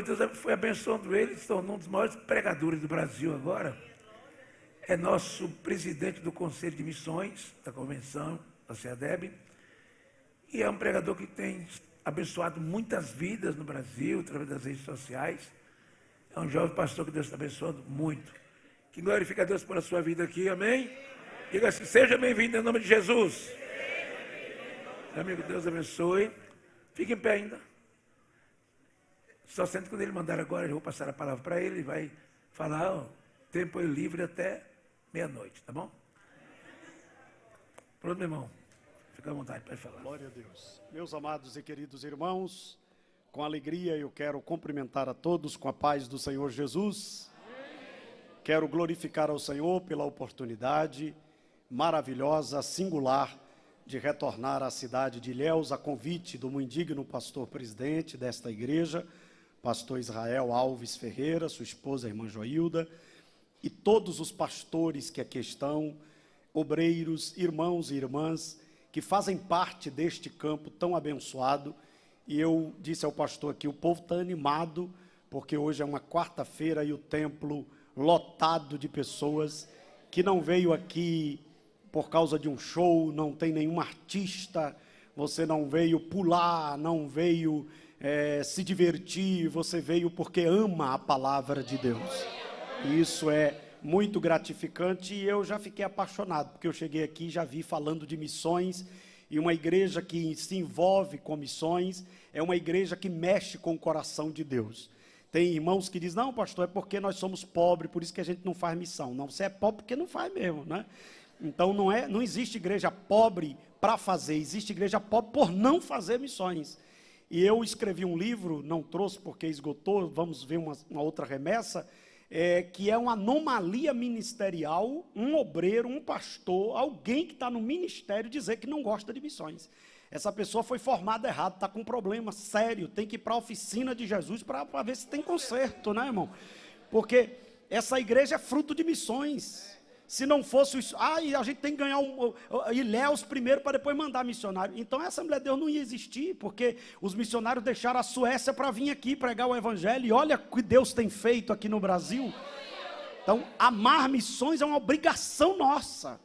Deus foi abençoando ele, se tornou um dos maiores pregadores do Brasil agora. É nosso presidente do Conselho de Missões, da Convenção, da CEADEB, e é um pregador que tem abençoado muitas vidas no Brasil, através das redes sociais. É um jovem pastor que Deus está abençoando muito. Que glorifica a Deus pela sua vida aqui, amém? Diga assim, seja bem-vindo em nome de Jesus. Meu amigo, Deus abençoe. Fique em pé ainda. Só sente quando ele mandar agora, eu vou passar a palavra para ele, vai falar, ó, tempo é livre até meia-noite, tá bom? Pronto, meu irmão. Fica à vontade para falar. Glória a Deus. Meus amados e queridos irmãos, com alegria eu quero cumprimentar a todos com a paz do Senhor Jesus. Quero glorificar ao Senhor pela oportunidade maravilhosa, singular, de retornar à cidade de Ilhéus, a convite do muito digno pastor presidente desta igreja, pastor Israel Alves Ferreira, sua esposa, a irmã Joilda, e todos os pastores que aqui estão, obreiros, irmãos e irmãs, que fazem parte deste campo tão abençoado. E eu disse ao pastor aqui, o povo está animado, porque hoje é uma quarta-feira e o templo lotado de pessoas, que não veio aqui por causa de um show, não tem nenhum artista, você não veio pular, não veio se divertir, você veio porque ama a palavra de Deus. E isso é muito gratificante e eu já fiquei apaixonado, porque eu cheguei aqui e já vi falando de missões, e uma igreja que se envolve com missões é uma igreja que mexe com o coração de Deus. Tem irmãos que dizem, não, pastor, é porque nós somos pobres, por isso que a gente não faz missão. Não, você é pobre porque não faz mesmo, né? Então não existe igreja pobre para fazer, existe igreja pobre por não fazer missões. E eu escrevi um livro, não trouxe porque esgotou, vamos ver uma outra remessa, que é uma anomalia ministerial, um obreiro, um pastor, alguém que está no ministério dizer que não gosta de missões. Essa pessoa foi formada errado, está com um problema sério, tem que ir para a oficina de Jesus para ver se tem conserto, né, irmão? Porque essa igreja é fruto de missões. Se não fosse isso, e a gente tem que ganhar Ilhéus primeiro para depois mandar missionário. Então a Assembleia de Deus não ia existir, porque os missionários deixaram a Suécia para vir aqui pregar o Evangelho. E olha o que Deus tem feito aqui no Brasil. Então, amar missões é uma obrigação nossa.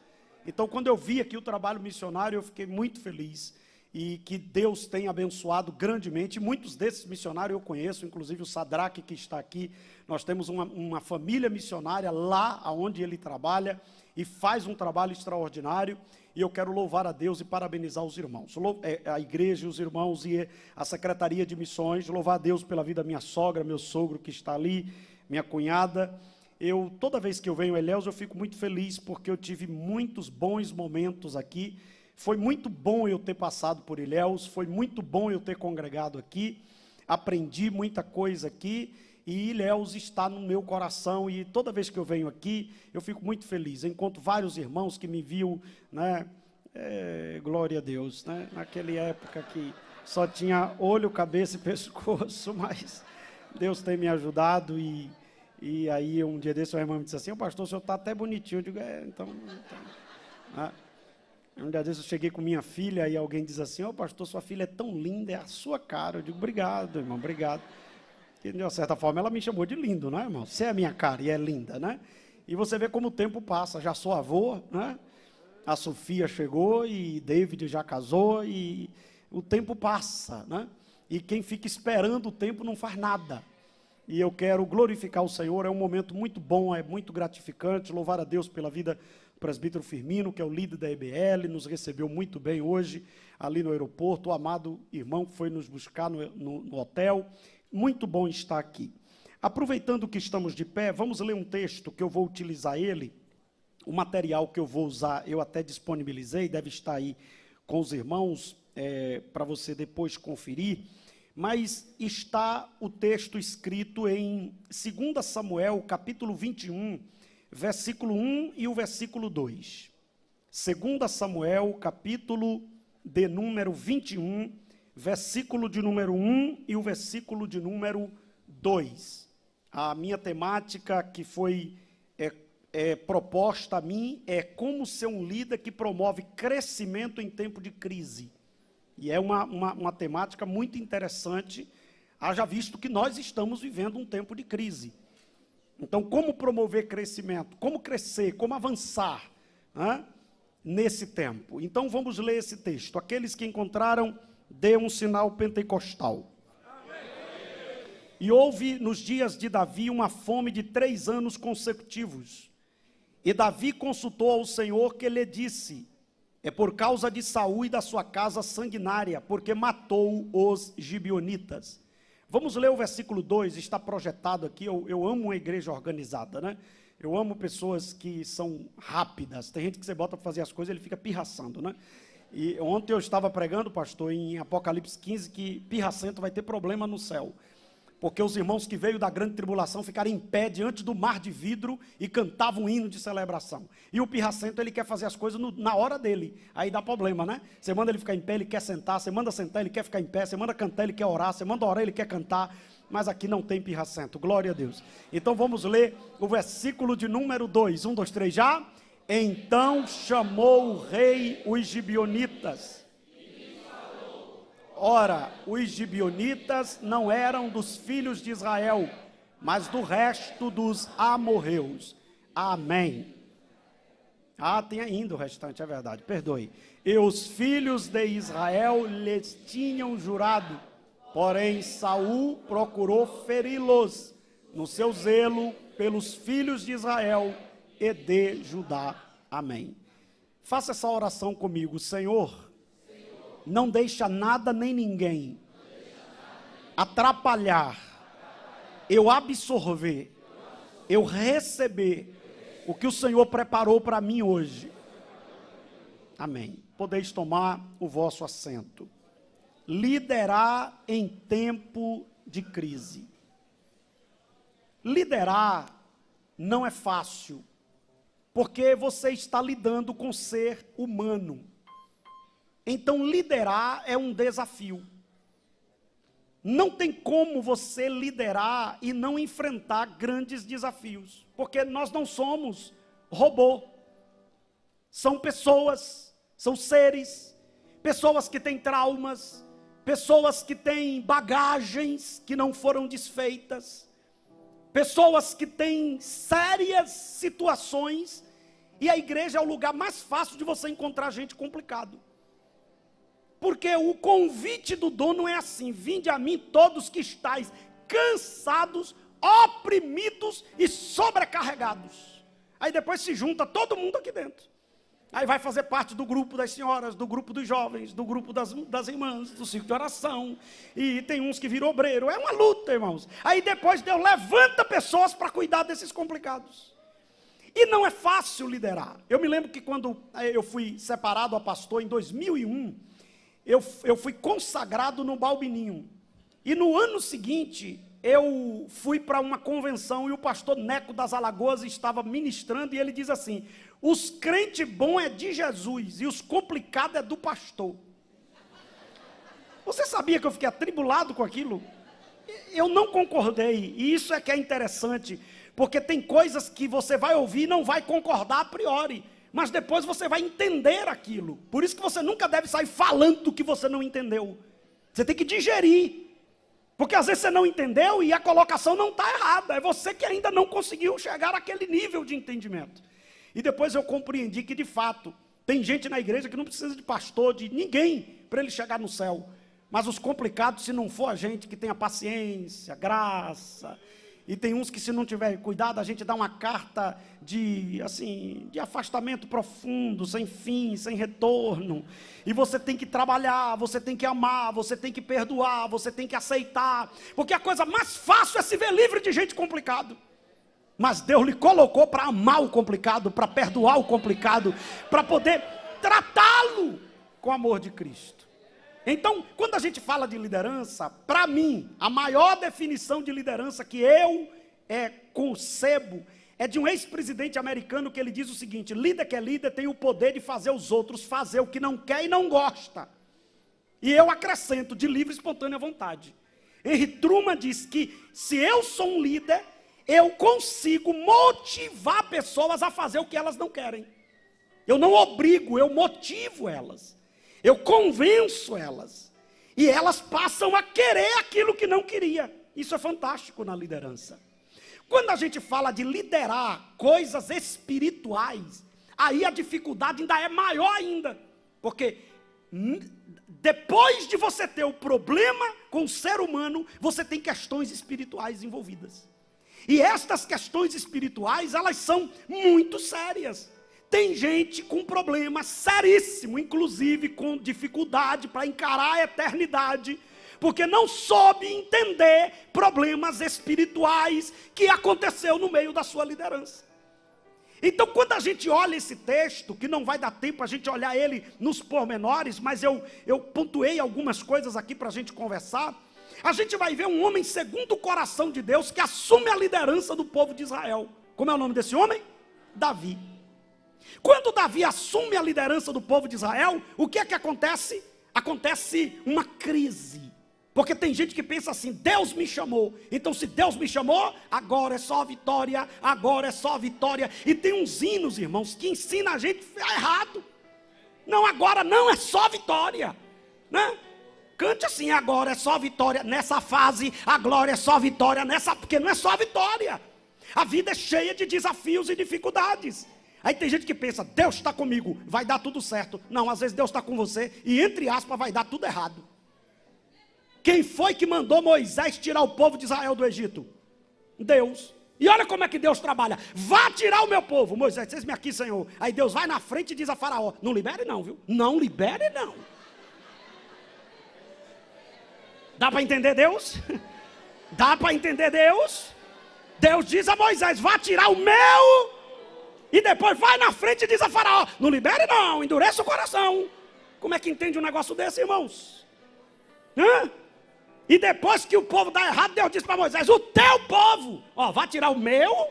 Então, quando eu vi aqui o trabalho missionário, eu fiquei muito feliz. E que Deus tem abençoado grandemente. Muitos desses missionários eu conheço, inclusive o Sadraque que está aqui. Nós temos uma família missionária lá onde ele trabalha e faz um trabalho extraordinário. E eu quero louvar a Deus e parabenizar os irmãos, a igreja, os irmãos e a Secretaria de Missões. Louvar a Deus pela vida da minha sogra, meu sogro que está ali, minha cunhada. Toda vez que eu venho a Ilhéus, eu fico muito feliz porque eu tive muitos bons momentos aqui. Foi muito bom eu ter passado por Ilhéus, foi muito bom eu ter congregado aqui, aprendi muita coisa aqui, e Ilhéus está no meu coração, e toda vez que eu venho aqui, eu fico muito feliz. Eu encontro vários irmãos que me viam, né, glória a Deus, né, naquela época que só tinha olho, cabeça e pescoço, mas Deus tem me ajudado, e aí um dia desse o irmão me disse assim, pastor, o senhor está até bonitinho. Eu digo, então né? Um dia desses eu cheguei com minha filha e alguém diz assim, pastor, sua filha é tão linda, é a sua cara. Eu digo, obrigado, irmão, obrigado. E, de uma certa forma, ela me chamou de lindo, né, irmão? Você é a minha cara e é linda, né? E você vê como o tempo passa, já sou avô, né? A Sofia chegou e David já casou e o tempo passa, né? E quem fica esperando o tempo não faz nada. E eu quero glorificar o Senhor, é um momento muito bom, é muito gratificante, louvar a Deus pela vida do presbítero Firmino, que é o líder da EBL, nos recebeu muito bem hoje, ali no aeroporto, o amado irmão que foi nos buscar no hotel, muito bom estar aqui. Aproveitando que estamos de pé, vamos ler um texto que eu vou utilizar ele, o material que eu vou usar, eu até disponibilizei, deve estar aí com os irmãos, para você depois conferir, mas está o texto escrito em 2 Samuel, capítulo 21, versículo 1 e o versículo 2. 2 Samuel, capítulo de número 21, versículo de número 1 e o versículo de número 2. A minha temática que foi proposta a mim é como ser um líder que promove crescimento em tempo de crise. E é uma temática muito interessante, haja visto que nós estamos vivendo um tempo de crise. Então, como promover crescimento? Como crescer? Como avançar nesse tempo? Então, vamos ler esse texto. Aqueles que encontraram, dê um sinal pentecostal. E houve nos dias de Davi uma fome de 3 anos consecutivos. E Davi consultou ao Senhor, que lhe disse: é por causa de Saul e da sua casa sanguinária, porque matou os gibeonitas. Vamos ler o versículo 2, está projetado aqui. Eu amo uma igreja organizada, né? Eu amo pessoas que são rápidas. Tem gente que você bota para fazer as coisas, ele fica pirraçando, né? E ontem eu estava pregando, pastor, em Apocalipse 15, que pirracento vai ter problema no céu. Porque os irmãos que veio da grande tribulação ficaram em pé diante do mar de vidro e cantavam um hino de celebração. E o pirracento, ele quer fazer as coisas na hora dele. Aí dá problema, né? Você manda ele ficar em pé, ele quer sentar. Você manda sentar, ele quer ficar em pé. Você manda cantar, ele quer orar. Você manda orar, ele quer cantar. Mas aqui não tem pirracento. Glória a Deus. Então vamos ler o versículo de número 2. 1, 2, 3 já. Então chamou o rei os gibeonitas. Ora, os gibeonitas não eram dos filhos de Israel, mas do resto dos amorreus. Amém. Tem ainda o restante, é verdade, perdoe. E os filhos de Israel lhes tinham jurado, porém Saul procurou feri-los no seu zelo pelos filhos de Israel e de Judá. Amém. Faça essa oração comigo. Senhor, não deixa nada nem ninguém atrapalhar eu absorver, eu receber o que o Senhor preparou para mim hoje. Amém. Podeis tomar o vosso assento. Liderar em tempo de crise. Liderar não é fácil, porque você está lidando com ser humano. Então, liderar é um desafio. Não tem como você liderar e não enfrentar grandes desafios, porque nós não somos robô. São pessoas, são seres, pessoas que têm traumas, pessoas que têm bagagens que não foram desfeitas, pessoas que têm sérias situações, e a igreja é o lugar mais fácil de você encontrar gente complicado. Porque o convite do dono é assim: vinde a mim todos que estáis cansados, oprimidos e sobrecarregados. Aí depois se junta todo mundo aqui dentro. Aí vai fazer parte do grupo das senhoras, do grupo dos jovens, do grupo das irmãs, do círculo de oração. E tem uns que viram obreiro. É uma luta, irmãos. Aí depois Deus levanta pessoas para cuidar desses complicados. E não é fácil liderar. Eu me lembro que quando eu fui separado a pastor em 2001, eu fui consagrado no Balbininho. E no ano seguinte, eu fui para uma convenção e o pastor Neco das Alagoas estava ministrando e ele diz assim: os crentes bons é de Jesus e os complicados é do pastor. Você sabia que eu fiquei atribulado com aquilo? Eu não concordei, e isso é que é interessante, porque tem coisas que você vai ouvir e não vai concordar a priori, mas depois você vai entender aquilo. Por isso que você nunca deve sair falando do que você não entendeu. Você tem que digerir. Porque às vezes você não entendeu e a colocação não está errada. É você que ainda não conseguiu chegar àquele nível de entendimento. E depois eu compreendi que, de fato, tem gente na igreja que não precisa de pastor, de ninguém, para ele chegar no céu. Mas os complicados, se não for a gente que tenha paciência, graça... E tem uns que, se não tiver cuidado, a gente dá uma carta de afastamento profundo, sem fim, sem retorno. E você tem que trabalhar, você tem que amar, você tem que perdoar, você tem que aceitar. Porque a coisa mais fácil é se ver livre de gente complicado. Mas Deus lhe colocou para amar o complicado, para perdoar o complicado, para poder tratá-lo com o amor de Cristo. Então, quando a gente fala de liderança, para mim, a maior definição de liderança que eu concebo é de um ex-presidente americano, que ele diz o seguinte: líder que é líder tem o poder de fazer os outros fazer o que não quer e não gosta. E eu acrescento, de livre e espontânea vontade. Henry Truman diz que se eu sou um líder, eu consigo motivar pessoas a fazer o que elas não querem. Eu não obrigo, eu motivo elas. Eu convenço elas. E elas passam a querer aquilo que não queria. Isso é fantástico na liderança. Quando a gente fala de liderar coisas espirituais, aí a dificuldade ainda é maior ainda. Porque depois de você ter o problema com o ser humano, você tem questões espirituais envolvidas. E estas questões espirituais, elas são muito sérias. Tem gente com problema seríssimo, inclusive com dificuldade para encarar a eternidade, porque não soube entender problemas espirituais que aconteceu no meio da sua liderança. Então, quando a gente olha esse texto, que não vai dar tempo a gente olhar ele nos pormenores, mas eu pontuei algumas coisas aqui para a gente conversar, a gente vai ver um homem segundo o coração de Deus, que assume a liderança do povo de Israel. Como é o nome desse homem? Davi. Quando Davi assume a liderança do povo de Israel, o que é que acontece? Acontece uma crise. Porque tem gente que pensa assim: Deus me chamou, então se Deus me chamou, agora é só vitória, agora é só vitória. E tem uns hinos, irmãos, que ensinam a gente errado. Não, agora não é só vitória, né? Cante assim: agora é só vitória, nessa fase, a glória é só vitória, porque não é só vitória. A vida é cheia de desafios e dificuldades. Aí tem gente que pensa: Deus está comigo, vai dar tudo certo. Não, às vezes Deus está com você e, entre aspas, vai dar tudo errado. Quem foi que mandou Moisés tirar o povo de Israel do Egito? Deus. E olha como é que Deus trabalha: vá tirar o meu povo. Moisés, eis-me aqui, Senhor. Aí Deus vai na frente e diz a Faraó: não libere não, viu? Não libere não. Dá para entender Deus? Dá para entender Deus? Deus diz a Moisés: vá tirar o meu. E depois vai na frente e diz a Faraó: não libere não, endureça o coração. Como é que entende um negócio desse, irmãos? Hã? E depois que o povo dá errado, Deus diz para Moisés: o teu povo, ó, vai tirar o meu,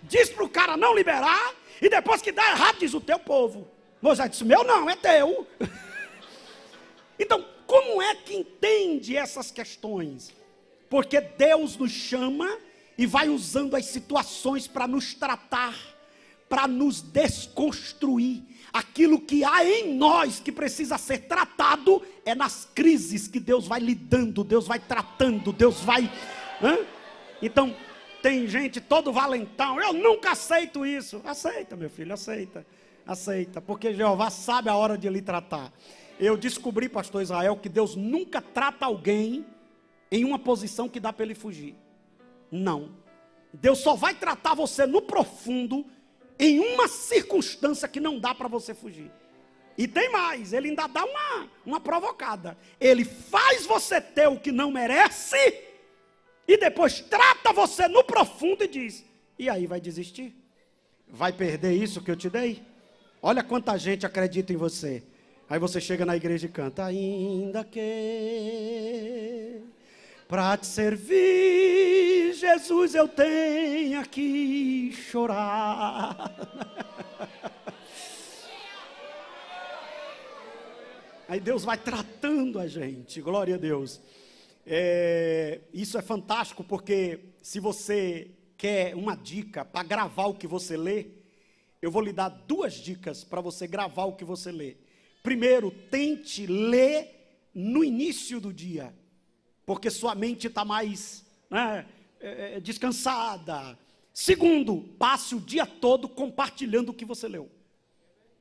diz para o cara não liberar, e depois que dá errado, diz: o teu povo. Moisés disse: meu não, é teu. Então, como é que entende essas questões? Porque Deus nos chama e vai usando as situações para nos tratar, para nos desconstruir. Aquilo que há em nós que precisa ser tratado é nas crises que Deus vai lidando, Deus vai tratando, Deus vai... Então, tem gente todo valentão: eu nunca aceito isso. Aceita, meu filho, aceita. Aceita, porque Jeová sabe a hora de lhe tratar. Eu descobri, pastor Israel, que Deus nunca trata alguém em uma posição que dá para ele fugir. Não. Deus só vai tratar você no profundo, em uma circunstância que não dá para você fugir. E tem mais, ele ainda dá uma provocada. Ele faz você ter o que não merece, e depois trata você no profundo e diz: e aí, vai desistir? Vai perder isso que eu te dei? Olha quanta gente acredita em você. Aí você chega na igreja e canta: ainda que para te servir, Jesus, eu tenho que chorar. Aí Deus vai tratando a gente, glória a Deus. Isso é fantástico, porque se você quer uma dica para gravar o que você lê, eu vou lhe dar 2 dicas para você gravar o que você lê. Primeiro, tente ler no início do dia, porque sua mente está mais descansada. Segundo, passe o dia todo compartilhando o que você leu.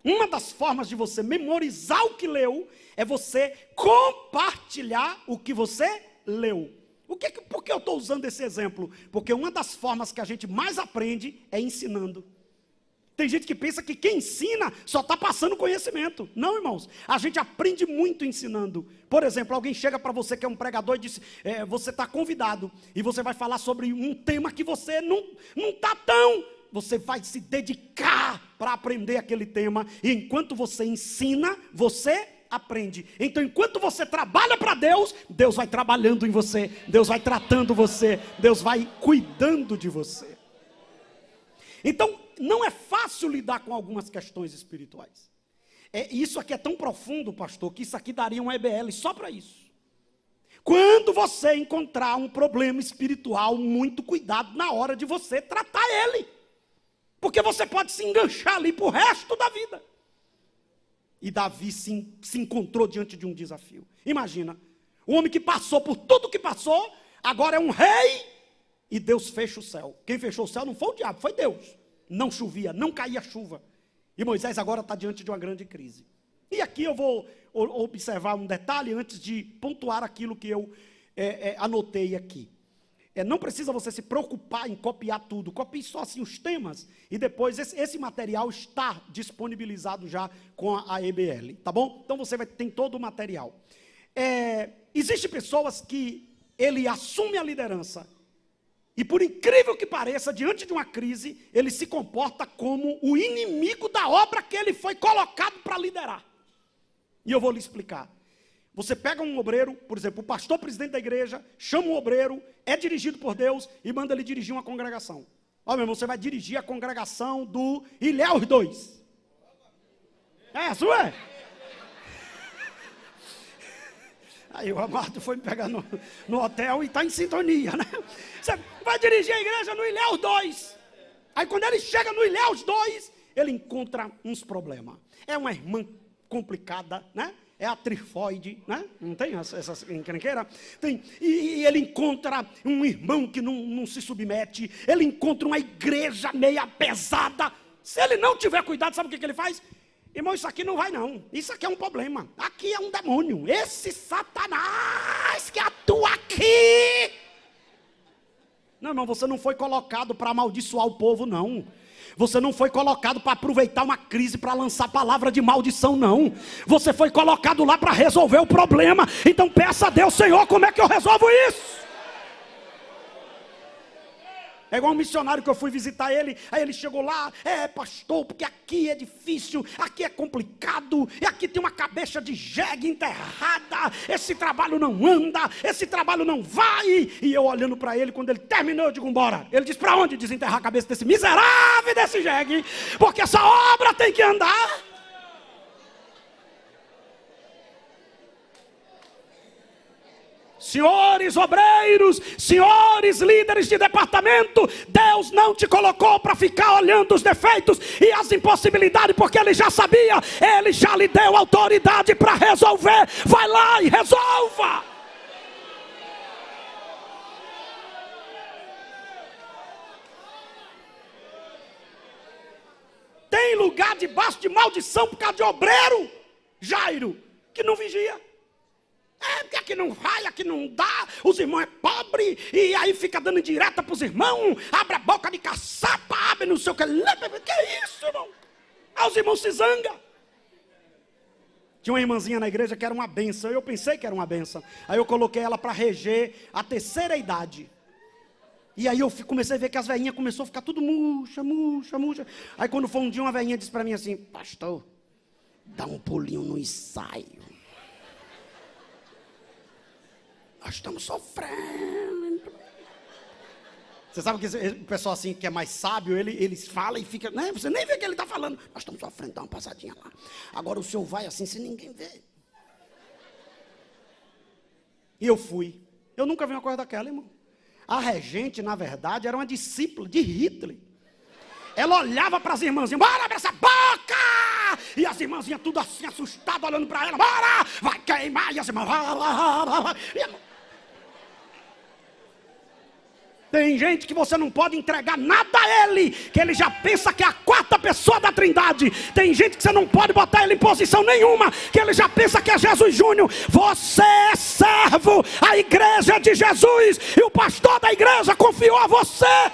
Uma das formas de você memorizar o que leu é você compartilhar o que você leu. Por que eu estou usando esse exemplo? Porque uma das formas que a gente mais aprende é ensinando. Tem gente que pensa que quem ensina só está passando conhecimento. Não, irmãos, a gente aprende muito ensinando. Por exemplo, alguém chega para você que é um pregador e diz: você está convidado, e você vai falar sobre um tema que você não está tão... Você vai se dedicar para aprender aquele tema, e enquanto você ensina, você aprende. Então, enquanto você trabalha para Deus, Deus vai trabalhando em você, Deus vai tratando você, Deus vai cuidando de você. Então, não é fácil lidar com algumas questões espirituais. Isso aqui é tão profundo, pastor, que isso aqui daria um EBL só para isso. Quando você encontrar um problema espiritual, muito cuidado na hora de você tratar ele. Porque você pode se enganchar ali para o resto da vida. E Davi se encontrou diante de um desafio. Imagina, O homem que passou por tudo que passou, agora é um rei, e Deus fecha o céu. Quem fechou o céu não foi o diabo, foi Deus. Não chovia, não caía chuva. E Moisés agora está diante de uma grande crise. E aqui eu vou observar um detalhe antes de pontuar aquilo que eu anotei aqui. Não precisa você se preocupar em copiar tudo. Copie só assim os temas. E depois esse material está disponibilizado já com a EBL. Tá bom? Então você tem todo o material. Existem pessoas que ele assume a liderança. E por incrível que pareça, diante de uma crise, ele se comporta como o inimigo da obra que ele foi colocado para liderar. E eu vou lhe explicar. Você pega um obreiro, por exemplo, o pastor presidente da igreja, chama um obreiro, é dirigido por Deus e manda ele dirigir uma congregação. Ó, meu irmão, você vai dirigir a congregação do Ilhéus 2. É, sua é? Aí o amado foi me pegar no hotel e está em sintonia, né? Você vai dirigir a igreja no Ilhéus 2. Aí quando ele chega no Ilhéus 2, ele encontra uns problemas. É uma irmã complicada, né? É a trifoide, né? Não tem essas encrenqueiras? Tem. E ele encontra um irmão que não se submete. Ele encontra uma igreja meia pesada. Se ele não tiver cuidado, sabe o que ele faz? Irmão, isso aqui não vai não. Isso aqui é um problema. Aqui é um demônio. Esse Satanás que atua aqui. Não, irmão, você não foi colocado para amaldiçoar o povo, não. Você não foi colocado para aproveitar uma crise para lançar palavra de maldição, não. Você foi colocado lá para resolver o problema. Então peça a Deus, Senhor, como é que eu resolvo isso? É igual um missionário que eu fui visitar ele, aí ele chegou lá, pastor, porque aqui é difícil, aqui é complicado, e aqui tem uma cabeça de jegue enterrada, esse trabalho não anda, esse trabalho não vai. E eu olhando para ele, quando ele terminou, eu digo, bora. Ele disse, para onde desenterrar a cabeça desse miserável, desse jegue? Porque essa obra tem que andar. Senhores obreiros, senhores líderes de departamento, Deus não te colocou para ficar olhando os defeitos e as impossibilidades, porque Ele já sabia, Ele já lhe deu autoridade para resolver. Vai lá e resolva. Tem lugar debaixo de maldição por causa de obreiro, Jairo, que não vigia. Porque aqui não vai, aqui não dá, os irmãos é pobre, e aí fica dando indireta para os irmãos, abre a boca de caçapa, abre não sei o que é isso, irmão? Aí os irmãos se zangam. Tinha uma irmãzinha na igreja que era uma benção, eu pensei que era uma benção, aí eu coloquei ela para reger a terceira idade. E aí eu comecei a ver que as velhinhas começaram a ficar tudo murcha. Aí quando foi um dia, uma velhinha disse para mim assim, pastor, dá um pulinho no ensaio. Nós estamos sofrendo. Você sabe que o pessoal assim que é mais sábio, eles falam e fica, né? Você nem vê o que ele está falando. Nós estamos sofrendo, dá uma passadinha lá. Agora o senhor vai assim, sem ninguém ver. E eu fui. Eu nunca vi uma coisa daquela, irmão. A regente, na verdade, era uma discípula de Hitler. Ela olhava para as irmãzinhas, bora abrir essa boca! E as irmãzinhas tudo assim, assustadas, olhando para ela, bora! Vai queimar! E as irmãs... Tem gente que você não pode entregar nada a ele, que ele já pensa que é a quarta pessoa da Trindade. Tem gente que você não pode botar ele em posição nenhuma, que ele já pensa que é Jesus Júnior. Você é servo, a igreja é de Jesus, e o pastor da igreja confiou a você.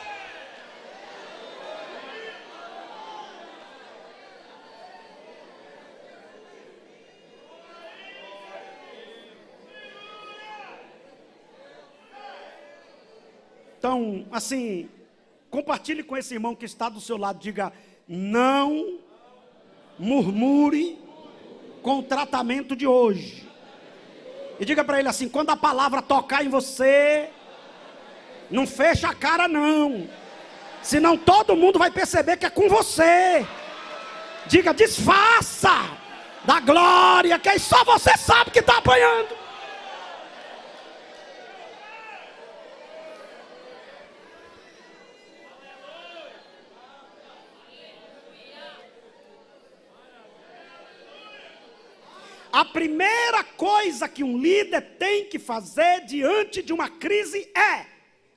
Então, assim, compartilhe com esse irmão que está do seu lado, diga, não murmure com o tratamento de hoje. E diga para ele assim, quando a palavra tocar em você, não fecha a cara não, senão todo mundo vai perceber que é com você. Diga, disfarça da glória, que aí só você sabe que está apanhando. A primeira coisa que um líder tem que fazer diante de uma crise é: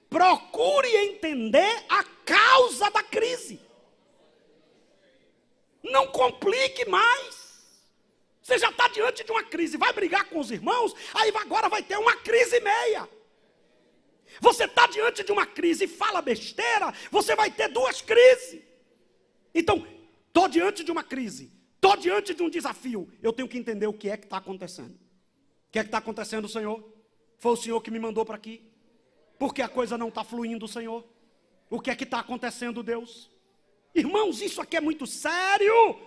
procure entender a causa da crise. Não complique mais. Você já está diante de uma crise, vai brigar com os irmãos, aí agora vai ter uma crise e meia. Você está diante de uma crise e fala besteira, você vai ter duas crises. Então, estou diante de uma crise, estou diante de um desafio, eu tenho que entender o que é que está acontecendo. O que é que está acontecendo, Senhor? Foi o Senhor que me mandou para aqui. Por que a coisa não está fluindo, Senhor? O que é que está acontecendo, Deus? Irmãos, isso aqui é muito sério.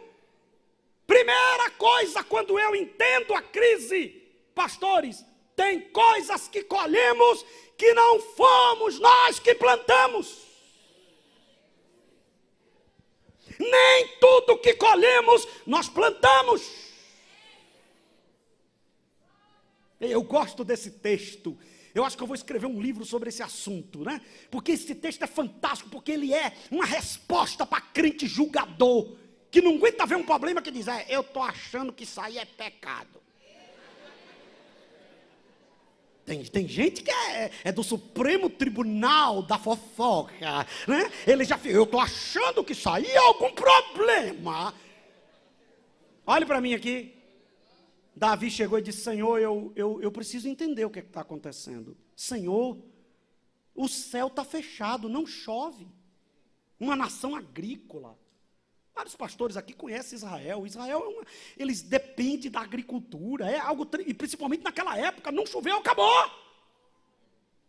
Primeira coisa, quando eu entendo a crise, pastores, tem coisas que colhemos que não fomos nós que plantamos. Nem tudo que colhemos nós plantamos. Eu gosto desse texto. Eu acho que eu vou escrever um livro sobre esse assunto, né? Porque esse texto é fantástico, porque ele é uma resposta para crente julgador, que não aguenta ver um problema que diz: eu estou achando que isso aí é pecado. Tem gente que é do Supremo Tribunal da Fofoca, né? Ele já fica: eu estou achando que isso aí é algum problema. Olhe para mim aqui. Davi chegou e disse: Senhor, eu preciso entender o que está acontecendo. Senhor, o céu está fechado, não chove. Uma nação agrícola. Vários pastores aqui conhecem Israel. Israel eles dependem da agricultura. É algo, e principalmente naquela época, não choveu, acabou.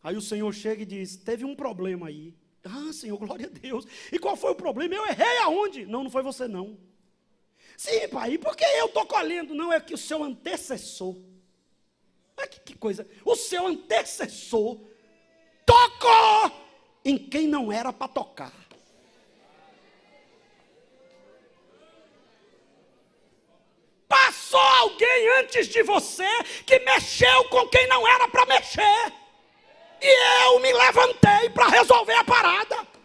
Aí o Senhor chega e diz: teve um problema aí. Ah, Senhor, glória a Deus. E qual foi o problema? Eu errei aonde? Não foi você não. Sim, pai, porque eu estou colhendo? Não, é que o seu antecessor. Olha que coisa. O seu antecessor tocou em quem não era para tocar. Passou alguém antes de você que mexeu com quem não era para mexer. E eu me levantei para resolver a parada.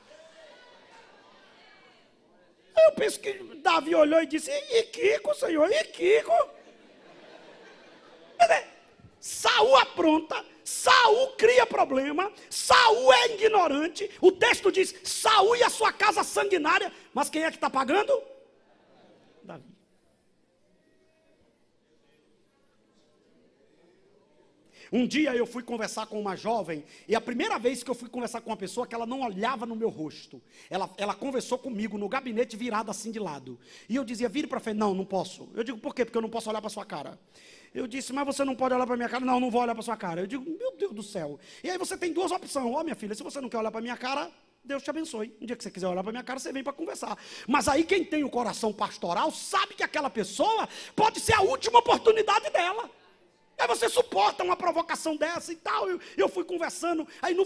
Eu penso que Davi olhou e disse: e Kiko, Senhor, e Kiko? Saul apronta, Saul cria problema, Saul é ignorante. O texto diz: Saul e a sua casa sanguinária. Mas quem é que está pagando? Davi. Um dia eu fui conversar com uma jovem, e a primeira vez que eu fui conversar com uma pessoa que ela não olhava no meu rosto, ela conversou comigo no gabinete virado assim de lado, e eu dizia: vire para frente. Não posso. Eu digo: por quê? Porque eu não posso olhar para sua cara. Eu disse: mas você não pode olhar para minha cara? Não vou olhar para sua cara. Eu digo: meu Deus do céu. E aí você tem duas opções: minha filha, se você não quer olhar para minha cara, Deus te abençoe. Um dia que você quiser olhar para minha cara, você vem para conversar. Mas aí quem tem o coração pastoral sabe que aquela pessoa pode ser a última oportunidade dela. Aí você suporta uma provocação dessa e tal. Eu fui conversando. Aí no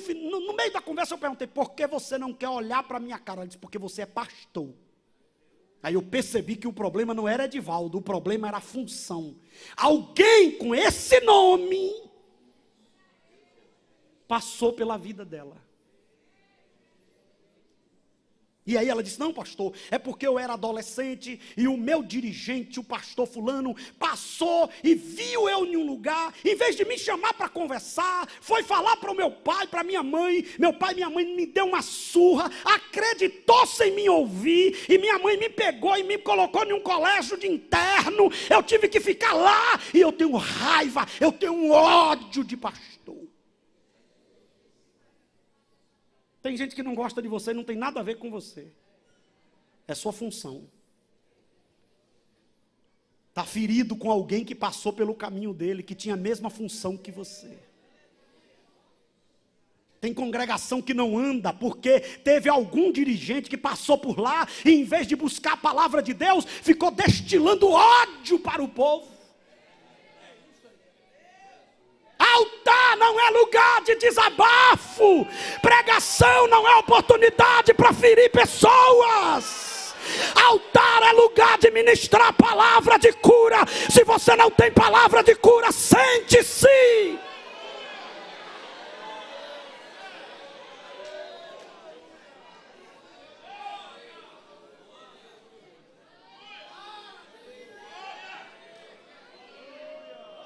meio da conversa eu perguntei: por que você não quer olhar para a minha cara? Ela disse: porque você é pastor. Aí eu percebi que o problema não era Edivaldo, o problema era a função. Alguém com esse nome passou pela vida dela. E aí ela disse: não, pastor, é porque eu era adolescente e o meu dirigente, o pastor fulano, passou e viu eu em um lugar, em vez de me chamar para conversar, foi falar para o meu pai, para minha mãe. Meu pai e minha mãe me deu uma surra, acreditou sem me ouvir, e minha mãe me pegou e me colocou em um colégio de interno. Eu tive que ficar lá, e eu tenho raiva, eu tenho um ódio de pastor. Tem gente que não gosta de você, não tem nada a ver com você. É sua função. Está ferido com alguém que passou pelo caminho dele, que tinha a mesma função que você. Tem congregação que não anda porque teve algum dirigente que passou por lá e em vez de buscar a palavra de Deus, ficou destilando ódio para o povo. Altar não é lugar de desabafo. Pregação não é oportunidade para ferir pessoas. Altar é lugar de ministrar palavra de cura. Se você não tem palavra de cura, sente-se.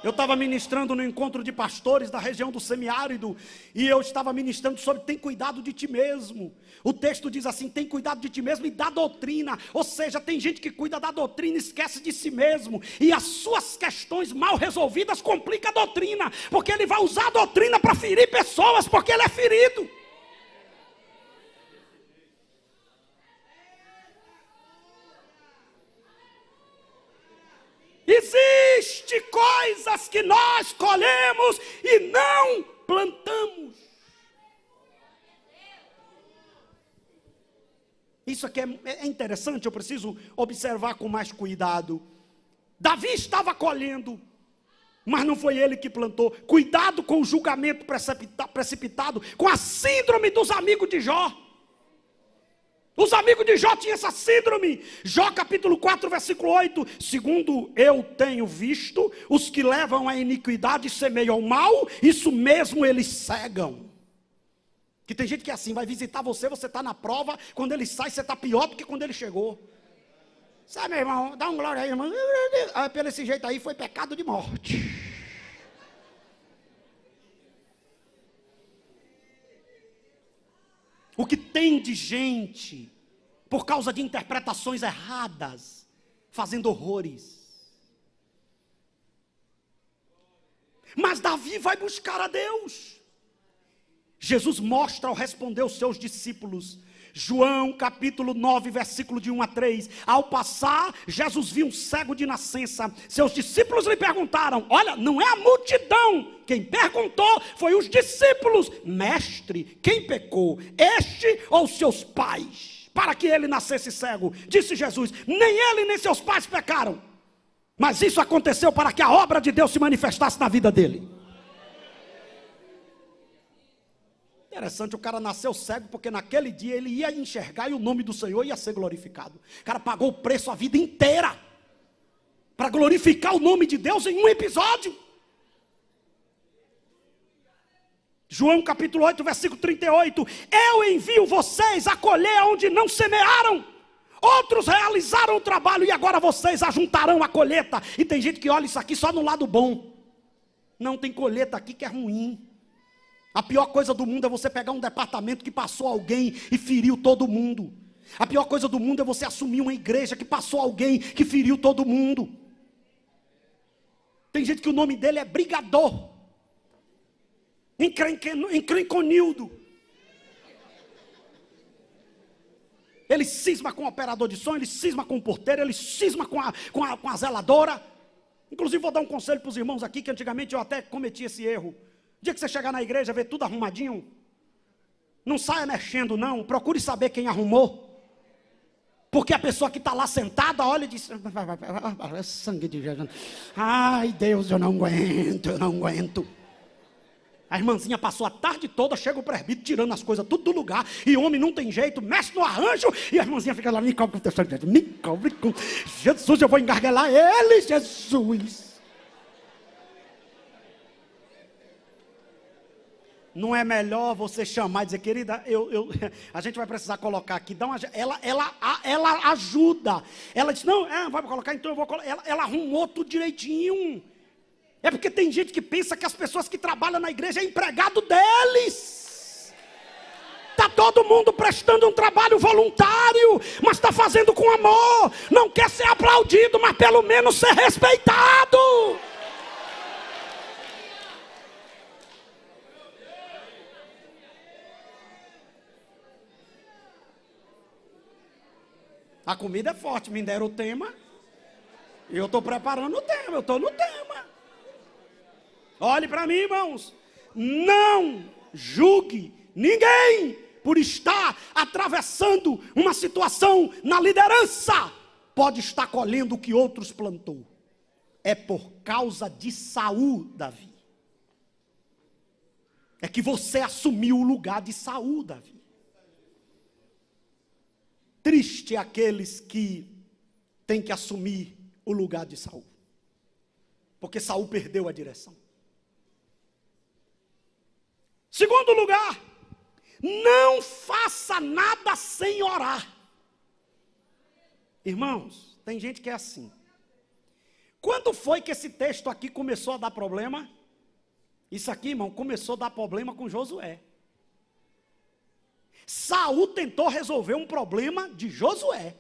Eu estava ministrando no encontro de pastores da região do semiárido, e eu estava ministrando sobre tem cuidado de ti mesmo. O texto diz assim, tem cuidado de ti mesmo e da doutrina. Ou seja, tem gente que cuida da doutrina e esquece de si mesmo, e as suas questões mal resolvidas complicam a doutrina, porque ele vai usar a doutrina para ferir pessoas, porque ele é ferido. Existem coisas que nós colhemos e não plantamos. Isso aqui é interessante, eu preciso observar com mais cuidado. Davi estava colhendo, mas não foi ele que plantou. Cuidado com o julgamento precipitado, com a síndrome dos amigos de Jó. Os amigos de Jó tinham essa síndrome. Jó capítulo 4, versículo 8. Segundo eu tenho visto, os que levam a iniquidade semeiam o mal, isso mesmo eles cegam. Que tem gente que é assim, vai visitar você, você está na prova, quando ele sai, você está pior do que quando ele chegou. Sabe, meu irmão, dá um glória aí, irmão. Pelo esse jeito aí, foi pecado de morte. O que tem de gente, por causa de interpretações erradas, fazendo horrores. Mas Davi vai buscar a Deus. Jesus mostra ao responder os seus discípulos. João capítulo 9, versículo de 1 a 3. Ao passar, Jesus viu um cego de nascença. Seus discípulos lhe perguntaram, olha, não é a multidão. Quem perguntou foi os discípulos. Mestre, quem pecou? Este ou seus pais? Para que ele nascesse cego. Disse Jesus, nem ele nem seus pais pecaram. Mas isso aconteceu para que a obra de Deus se manifestasse na vida dele. Interessante, o cara nasceu cego porque naquele dia ele ia enxergar e o nome do Senhor ia ser glorificado. O cara pagou o preço a vida inteira para glorificar o nome de Deus em um episódio. João capítulo 8, versículo 38. Eu envio vocês a colher onde não semearam. Outros realizaram o trabalho e agora vocês ajuntarão a colheita. E tem gente que olha isso aqui só no lado bom. Não, tem colheita aqui que é ruim. A pior coisa do mundo é você pegar um departamento que passou alguém e feriu todo mundo. A pior coisa do mundo é você assumir uma igreja que passou alguém que feriu todo mundo. Tem gente que o nome dele é brigador, encrenconildo. Ele cisma com o operador de som, ele cisma com o porteiro, ele cisma com a zeladora. Inclusive vou dar um conselho para os irmãos aqui, que antigamente eu até cometi esse erro. O dia que você chegar na igreja, ver tudo arrumadinho, não saia mexendo não, procure saber quem arrumou. Porque a pessoa que está lá sentada, olha e diz, sangue de Jesus. Ai Deus, eu não aguento. A irmãzinha passou a tarde toda, chega o presbítero tirando as coisas tudo do lugar, e o homem não tem jeito, mexe no arranjo, e a irmãzinha fica lá, me cobre com o teu sangue, me cobre com Jesus, eu vou engarguelar ele, Jesus. Não é melhor você chamar e dizer, querida, a gente vai precisar colocar aqui, ela ajuda. Ela diz, não, vai colocar, então eu vou colocar. Ela arrumou tudo direitinho. É porque tem gente que pensa que as pessoas que trabalham na igreja é empregado deles. Está todo mundo prestando um trabalho voluntário, mas está fazendo com amor. Não quer ser aplaudido, mas pelo menos ser respeitado. A comida é forte, me deram o tema. E eu estou preparando o tema, eu estou no tema. Olhe para mim, irmãos. Não julgue ninguém por estar atravessando uma situação na liderança. Pode estar colhendo o que outros plantou. É por causa de Saul, Davi. É que você assumiu o lugar de Saul, Davi. Triste é aqueles que têm que assumir o lugar de Saul. Porque Saul perdeu a direção. Segundo lugar, não faça nada sem orar. Irmãos, tem gente que é assim. Quando foi que esse texto aqui começou a dar problema? Isso aqui, irmão, começou a dar problema com Josué. Saul tentou resolver um problema de Josué.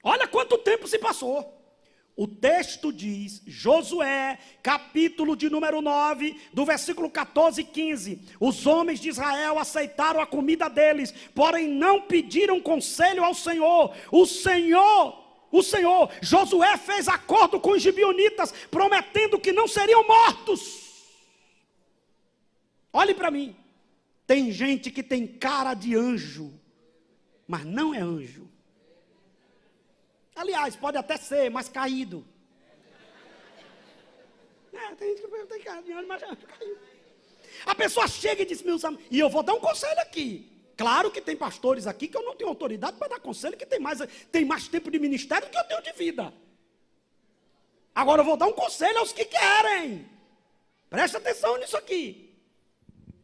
Olha quanto tempo se passou. O texto diz, Josué, capítulo de número 9, do versículo 14 e 15. Os homens de Israel aceitaram a comida deles, porém não pediram conselho ao Senhor. O Senhor, Josué fez acordo com os gibeonitas, prometendo que não seriam mortos. Olhe para mim. Tem gente que tem cara de anjo, mas não é anjo. Aliás, pode até ser, mas caído. Tem gente que tem cara de anjo, mas é caído. A pessoa chega e diz, meus amigos, e eu vou dar um conselho aqui. Claro que tem pastores aqui que eu não tenho autoridade para dar conselho, que tem mais tempo de ministério do que eu tenho de vida. Agora eu vou dar um conselho aos que querem. Presta atenção nisso aqui.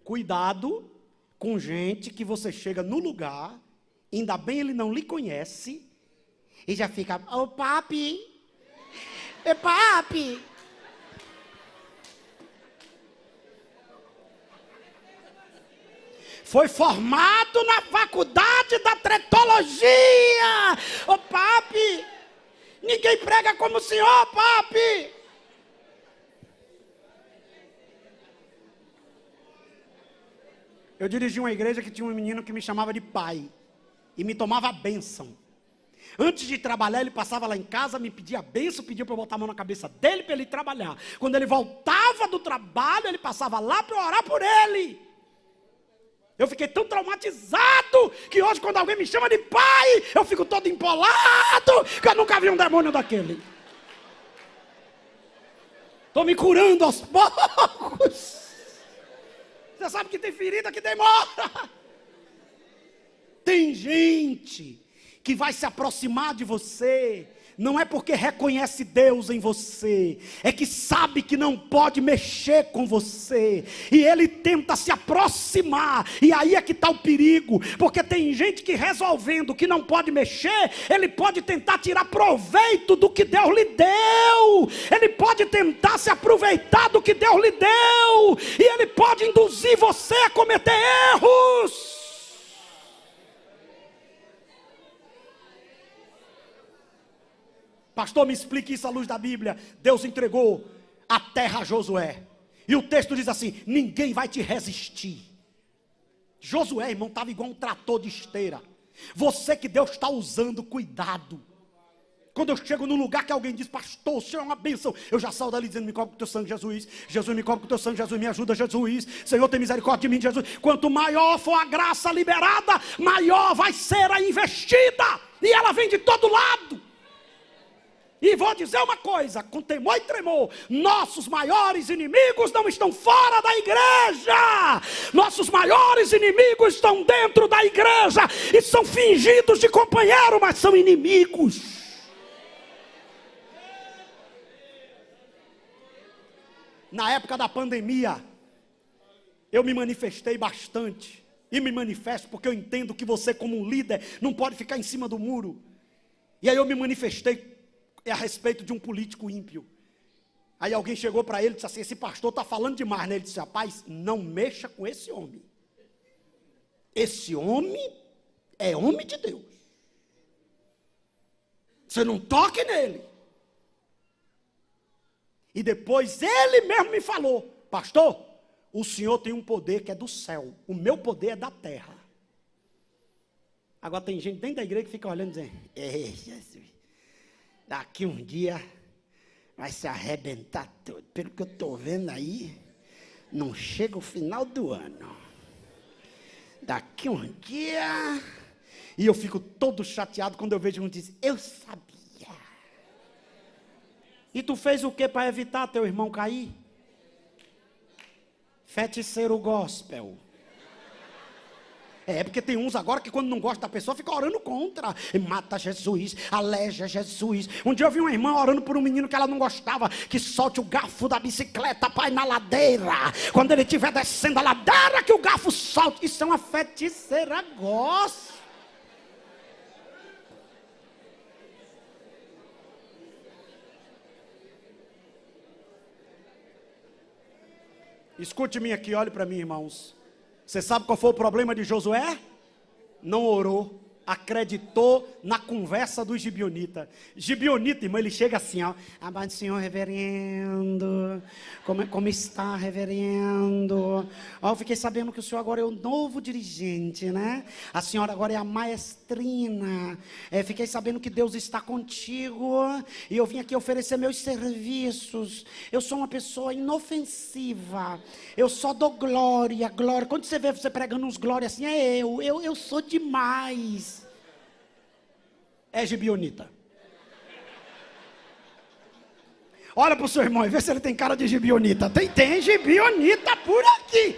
Cuidado com gente que você chega no lugar, ainda bem ele não lhe conhece, e já fica, ô papi, papi. Foi formado na faculdade da tretologia. Ô papi, ninguém prega como o senhor, papi. Eu dirigi uma igreja que tinha um menino que me chamava de pai e me tomava a bênção. Antes de trabalhar, ele passava lá em casa, me pedia a bênção, pedia para eu botar a mão na cabeça dele para ele trabalhar. Quando ele voltava do trabalho, ele passava lá para eu orar por ele. Eu fiquei tão traumatizado que hoje, quando alguém me chama de pai, eu fico todo empolado, que eu nunca vi um demônio daquele. Estou me curando aos poucos. Você sabe que tem ferida que demora. Tem gente que vai se aproximar de você, não é porque reconhece Deus em você, é que sabe que não pode mexer com você, e ele tenta se aproximar, e aí é que está o perigo, porque tem gente que resolvendo que não pode mexer, ele pode tentar tirar proveito do que Deus lhe deu, ele pode tentar se aproveitar do que Deus lhe deu, e ele pode induzir você a cometer erros. Pastor, me explique isso à luz da Bíblia. Deus entregou a terra a Josué. E o texto diz assim, ninguém vai te resistir. Josué, irmão, estava igual um trator de esteira. Você que Deus está usando, cuidado. Quando eu chego num lugar que alguém diz, pastor, o senhor é uma bênção, eu já saio dali dizendo, me cobre com o teu sangue, Jesus. Jesus, me cobre com o teu sangue, Jesus, me ajuda, Jesus. Senhor, tem misericórdia de mim, Jesus. Quanto maior for a graça liberada, maior vai ser a investida. E ela vem de todo lado. E vou dizer uma coisa, com temor e tremor, nossos maiores inimigos não estão fora da igreja, nossos maiores inimigos estão dentro da igreja, e são fingidos de companheiro, mas são inimigos. Na época da pandemia, eu me manifestei bastante, e me manifesto porque eu entendo que você como um líder, não pode ficar em cima do muro, e aí eu me manifestei a respeito de um político ímpio. Aí alguém chegou para ele e disse assim, esse pastor está falando demais, né? Ele disse, rapaz, não mexa com esse homem. Esse homem é homem de Deus. Você não toque nele. E depois ele mesmo me falou, pastor, o senhor tem um poder que é do céu, o meu poder é da terra. Agora tem gente dentro da igreja que fica olhando e dizendo, Jesus, daqui um dia vai se arrebentar tudo. Pelo que eu estou vendo aí, não chega o final do ano. Daqui um dia... E eu fico todo chateado quando eu vejo um diz, eu sabia. E tu fez o que para evitar teu irmão cair? Feiticeiro gospel. É, porque tem uns agora que quando não gosta da pessoa, fica orando contra. E mata Jesus, aleja Jesus. Um dia eu vi uma irmã orando por um menino que ela não gostava, que solte o garfo da bicicleta, pai, na ladeira. Quando ele estiver descendo a ladeira, que o garfo solte. Isso é uma feiticeira gospel. Escute-me aqui, olhe para mim, irmãos. Você sabe qual foi o problema de Josué? Não orou, acreditou na conversa do Gibionita. Gibionita, irmão, ele chega assim, ó. Abade, senhor reverendo. Como está, reverendo? Ó, eu fiquei sabendo que o senhor agora é o novo dirigente, né? A senhora agora é a maestrina. Fiquei sabendo que Deus está contigo. E eu vim aqui oferecer meus serviços. Eu sou uma pessoa inofensiva. Eu só dou glória, glória. Quando você vê você pregando uns glórias assim, eu sou demais. É Gibionita. Olha para o seu irmão e vê se ele tem cara de Gibionita. Tem Gibionita por aqui.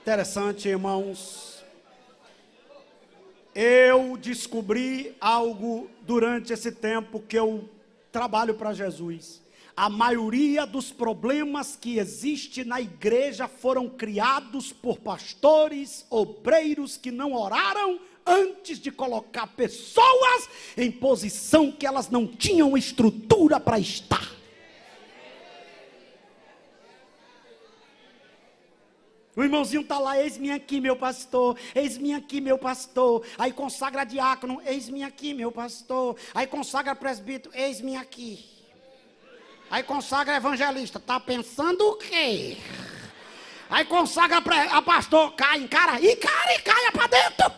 Interessante, irmãos. Eu descobri algo durante esse tempo que eu trabalho para Jesus. A maioria dos problemas que existe na igreja foram criados por pastores, obreiros que não oraram antes de colocar pessoas em posição que elas não tinham estrutura para estar. O irmãozinho está lá, eis-me aqui, meu pastor, eis-me aqui, meu pastor. Aí consagra diácono, eis-me aqui, meu pastor. Aí consagra presbítero, eis-me aqui. Aí consagra evangelista, está pensando o quê? Aí consagra a pastor, caia para dentro.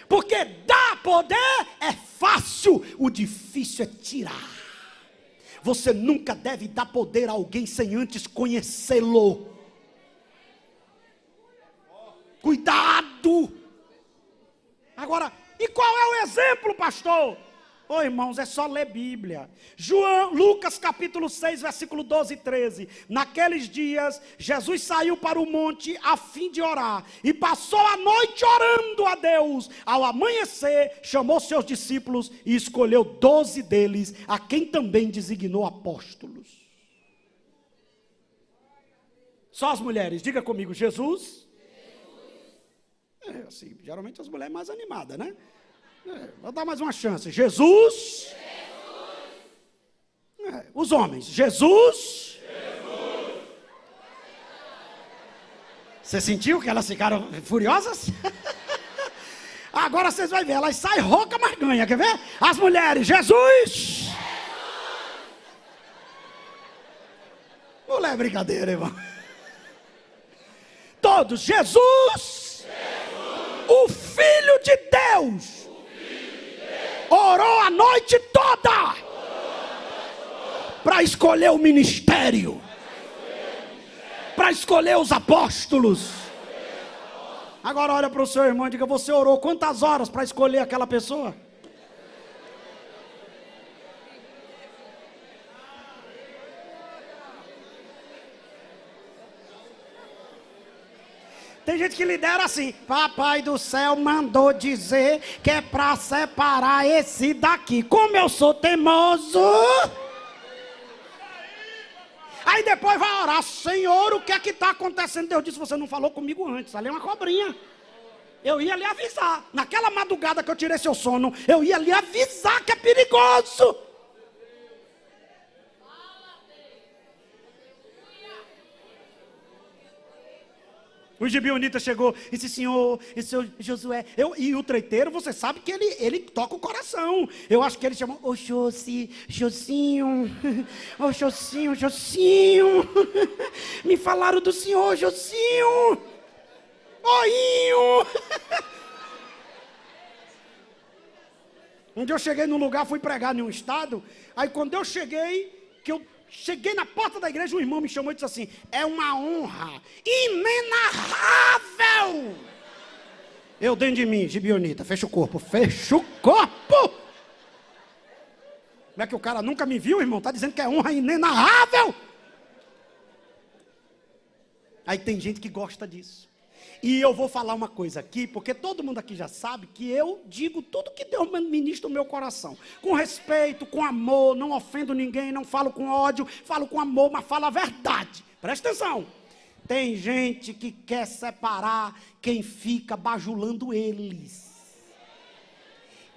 Porque dar poder é fácil, o difícil é tirar. Você nunca deve dar poder a alguém sem antes conhecê-lo. Cuidado! Agora, e qual é o exemplo, pastor? Ô irmãos, é só ler Bíblia. Lucas capítulo 6, versículo 12 e 13. Naqueles dias, Jesus saiu para o monte a fim de orar. E passou a noite orando a Deus. Ao amanhecer, chamou seus discípulos e escolheu 12 deles, a quem também designou apóstolos. Só as mulheres, diga comigo, Jesus. Assim, geralmente as mulheres mais animadas, né? Vou dar mais uma chance. Jesus. Os homens. Jesus. Você sentiu que elas ficaram furiosas? Agora vocês vão ver. Elas saem rouca, mas ganha. Quer ver? As mulheres. Jesus. Não é brincadeira, irmão. Todos. Jesus. O Filho de Deus. Orou a noite toda para escolher o ministério, para escolher os apóstolos. Agora olha para o seu irmão e diga: você orou quantas horas para escolher aquela pessoa? Tem gente que lidera assim: papai do céu mandou dizer que é para separar esse daqui. Como eu sou teimoso. Aí depois vai orar: Senhor, o que é que está acontecendo? Deus disse: você não falou comigo antes, ali é uma cobrinha. Eu ia lhe avisar. Naquela madrugada que eu tirei seu sono, eu ia lhe avisar que é perigoso. O Gibionita chegou e disse: senhor, esse seu Josué. E o treiteiro, você sabe que ele toca o coração. Eu acho que ele chamou: ô Josinho, ô Josinho. Me falaram do senhor, Josinho. Oinho. Um dia eu cheguei num lugar, fui pregar em um estado. Aí quando eu cheguei na porta da igreja, um irmão me chamou e disse assim: é uma honra inenarrável. Eu dentro de mim: Gibionita, fecha o corpo. Como é que o cara nunca me viu, irmão? Está dizendo que é honra inenarrável. Aí tem gente que gosta disso. E eu vou falar uma coisa aqui, porque todo mundo aqui já sabe que eu digo tudo que Deus ministra no meu coração. Com respeito, com amor, não ofendo ninguém, não falo com ódio, falo com amor, mas falo a verdade. Presta atenção. Tem gente que quer separar quem fica bajulando eles.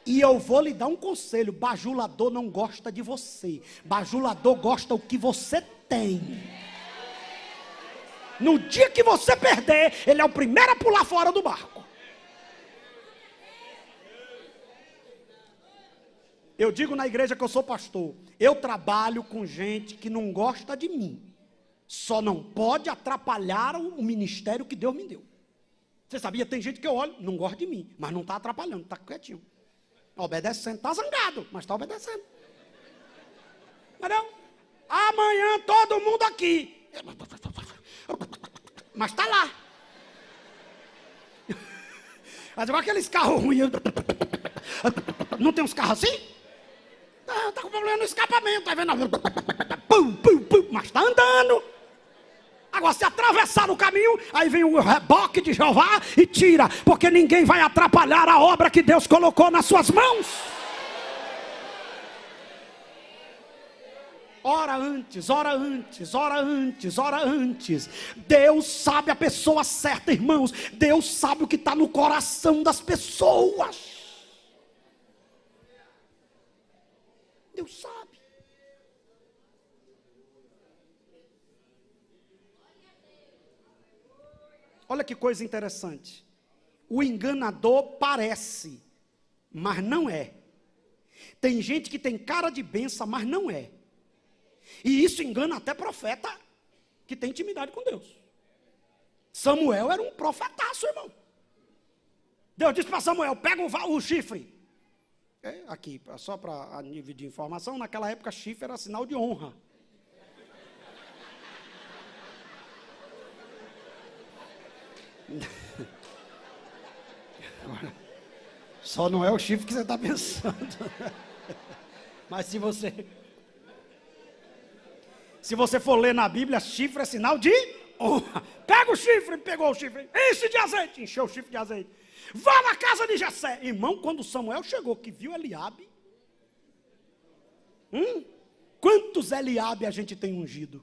E eu vou lhe dar um conselho: bajulador não gosta de você. Bajulador gosta do que você tem. No dia que você perder, ele é o primeiro a pular fora do barco. Eu digo na igreja que eu sou pastor, eu trabalho com gente que não gosta de mim. Só não pode atrapalhar o ministério que Deus me deu. Você sabia? Tem gente que eu olho, não gosta de mim, mas não está atrapalhando, está quietinho. Obedecendo, está zangado, mas está obedecendo. Entendeu? Amanhã todo mundo aqui. Mas está lá. Mas igual aqueles carros ruins. Não tem uns carros assim? Está com problema no escapamento. Tá vendo? Mas está andando. Agora, se atravessar o caminho, aí vem o reboque de Jeová e tira. Porque ninguém vai atrapalhar a obra que Deus colocou nas suas mãos. Ora antes, ora antes, ora antes, ora antes. Deus sabe a pessoa certa, irmãos. Deus sabe o que está no coração das pessoas. Deus sabe. Olha que coisa interessante. O enganador parece, mas não é. Tem gente que tem cara de benção, mas não é. E isso engana até profeta que tem intimidade com Deus. Samuel era um profetaço, irmão. Deus disse para Samuel: pega o chifre. Aqui, só para nível de informação, naquela época chifre era sinal de honra. Só não é o chifre que você está pensando. Mas se você for ler na Bíblia, chifre é sinal de honra. Pega o chifre, pegou o chifre, enche de azeite, encheu o chifre de azeite. Vá na casa de Jessé. Irmão, quando Samuel chegou, que viu Eliabe, quantos Eliabe a gente tem ungido?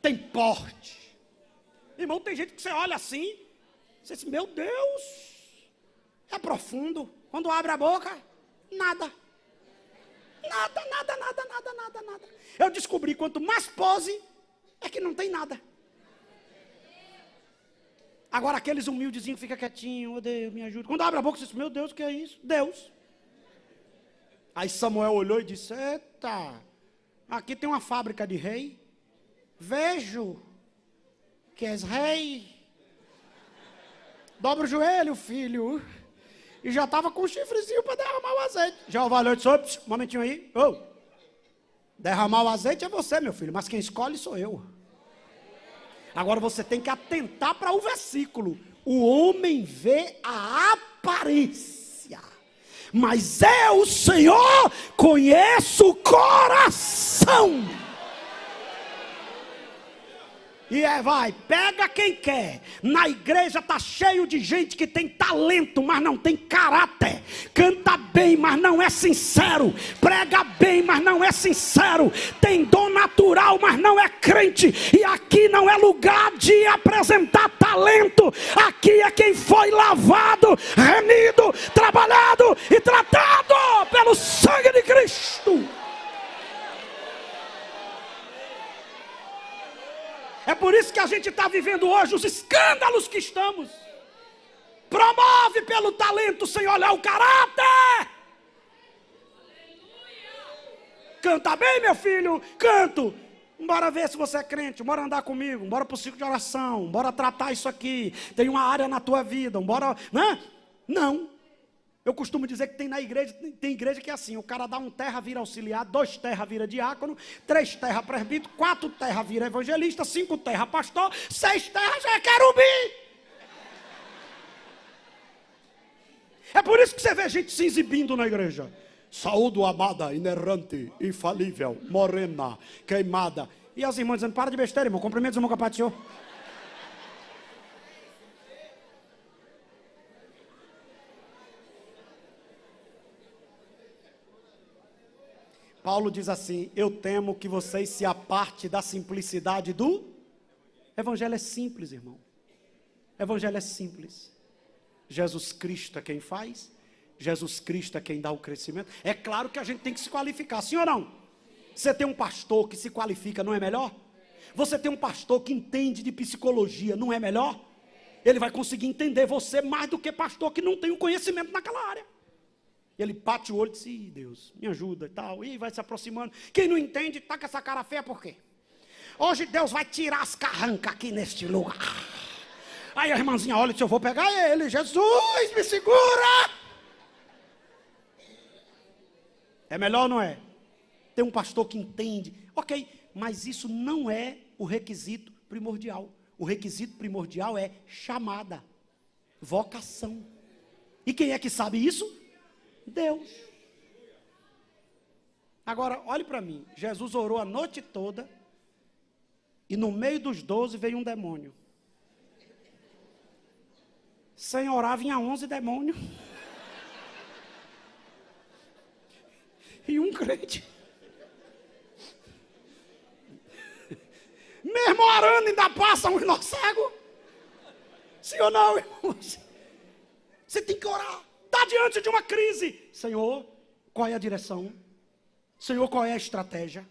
Tem porte. Irmão, tem gente que você olha assim, você diz: meu Deus, é profundo. Quando abre a boca, nada. Nada, nada, nada, nada, nada, nada. Eu descobri, quanto mais pose, é que não tem nada. Agora aqueles humildezinhos ficam quietinhos: oh Deus, me ajuda. Quando abre a boca, você diz: meu Deus, o que é isso? Deus. Aí Samuel olhou e disse: eita, aqui tem uma fábrica de rei. Vejo que és rei. Dobra o joelho, filho. E já estava com o chifrezinho para derramar o azeite. Jeová olhou e disse: um momentinho aí. Derramar o azeite é você, meu filho, mas quem escolhe sou eu. Agora você tem que atentar para o versículo. O homem vê a aparência, mas eu, Senhor, conheço o coração. E vai, pega quem quer. Na igreja está cheio de gente que tem talento, mas não tem caráter. Canta bem, mas não é sincero. Prega bem, mas não é sincero. Tem dom natural, mas não é crente. E aqui não é lugar de apresentar talento. Aqui é quem foi lavado, remido, trabalhado e tratado pelo sangue de Cristo. É por isso que a gente está vivendo hoje os escândalos que estamos. Promove pelo talento sem olhar o caráter. Canta bem, meu filho? Canto. Bora ver se você é crente, bora andar comigo, bora para o ciclo de oração, bora tratar isso aqui. Tem uma área na tua vida, bora... Não. Eu costumo dizer que tem igreja que é assim: o cara dá 1 terra, vira auxiliar, 2 terra, vira diácono, 3 terra, presbítero, 4 terra, vira evangelista, 5 terra, pastor, 6 terra, já é querubim. É por isso que você vê gente se exibindo na igreja. Saúdo amada, inerrante, infalível, morena, queimada. E as irmãs dizendo, para de besteira, irmão, cumprimenta os irmãos com a paz do Senhor. Paulo diz assim, eu temo que vocês se apartem da simplicidade do... Evangelho é simples, irmão. Evangelho é simples. Jesus Cristo é quem faz, Jesus Cristo é quem dá o crescimento. É claro que a gente tem que se qualificar, sim ou não? Você tem um pastor que se qualifica, não é melhor? Você tem um pastor que entende de psicologia, não é melhor? Ele vai conseguir entender você mais do que pastor que não tem o conhecimento naquela área. Ele bate o olho e diz, ih, Deus, me ajuda e tal, e vai se aproximando. Quem não entende, tá com essa cara feia por quê? Hoje Deus vai tirar as carrancas aqui neste lugar. Aí a irmãzinha olha e diz, eu vou pegar ele, Jesus, me segura! É melhor ou não é? Tem um pastor que entende, ok, mas isso não é o requisito primordial. O requisito primordial é chamada, vocação. E quem é que sabe isso? Deus. Agora, olhe para mim. Jesus orou a noite toda e no meio dos 12 veio um demônio. Sem orar vinha 11 demônios. E um crente. Mesmo orando ainda passa um nó cego. Sim ou não, irmãos? Você tem que orar. Está diante de uma crise. Senhor, qual é a direção? Senhor, qual é a estratégia?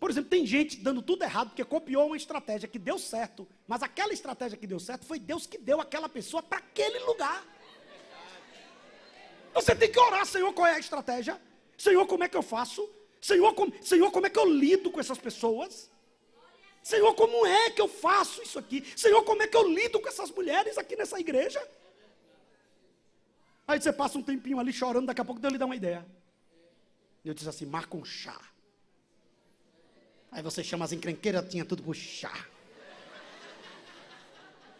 Por exemplo, tem gente dando tudo errado porque copiou uma estratégia que deu certo. Mas aquela estratégia que deu certo foi Deus que deu aquela pessoa para aquele lugar. Você tem que orar, Senhor, qual é a estratégia? Senhor, como é que eu faço? Senhor, como é que eu lido com essas pessoas? Senhor, como é que eu faço isso aqui? Senhor, como é que eu lido com essas mulheres aqui nessa igreja? Aí você passa um tempinho ali chorando, daqui a pouco Deus lhe dá uma ideia. Eu disse assim, marca um chá. Aí você chama as encrenqueiras, tinha tudo pro chá.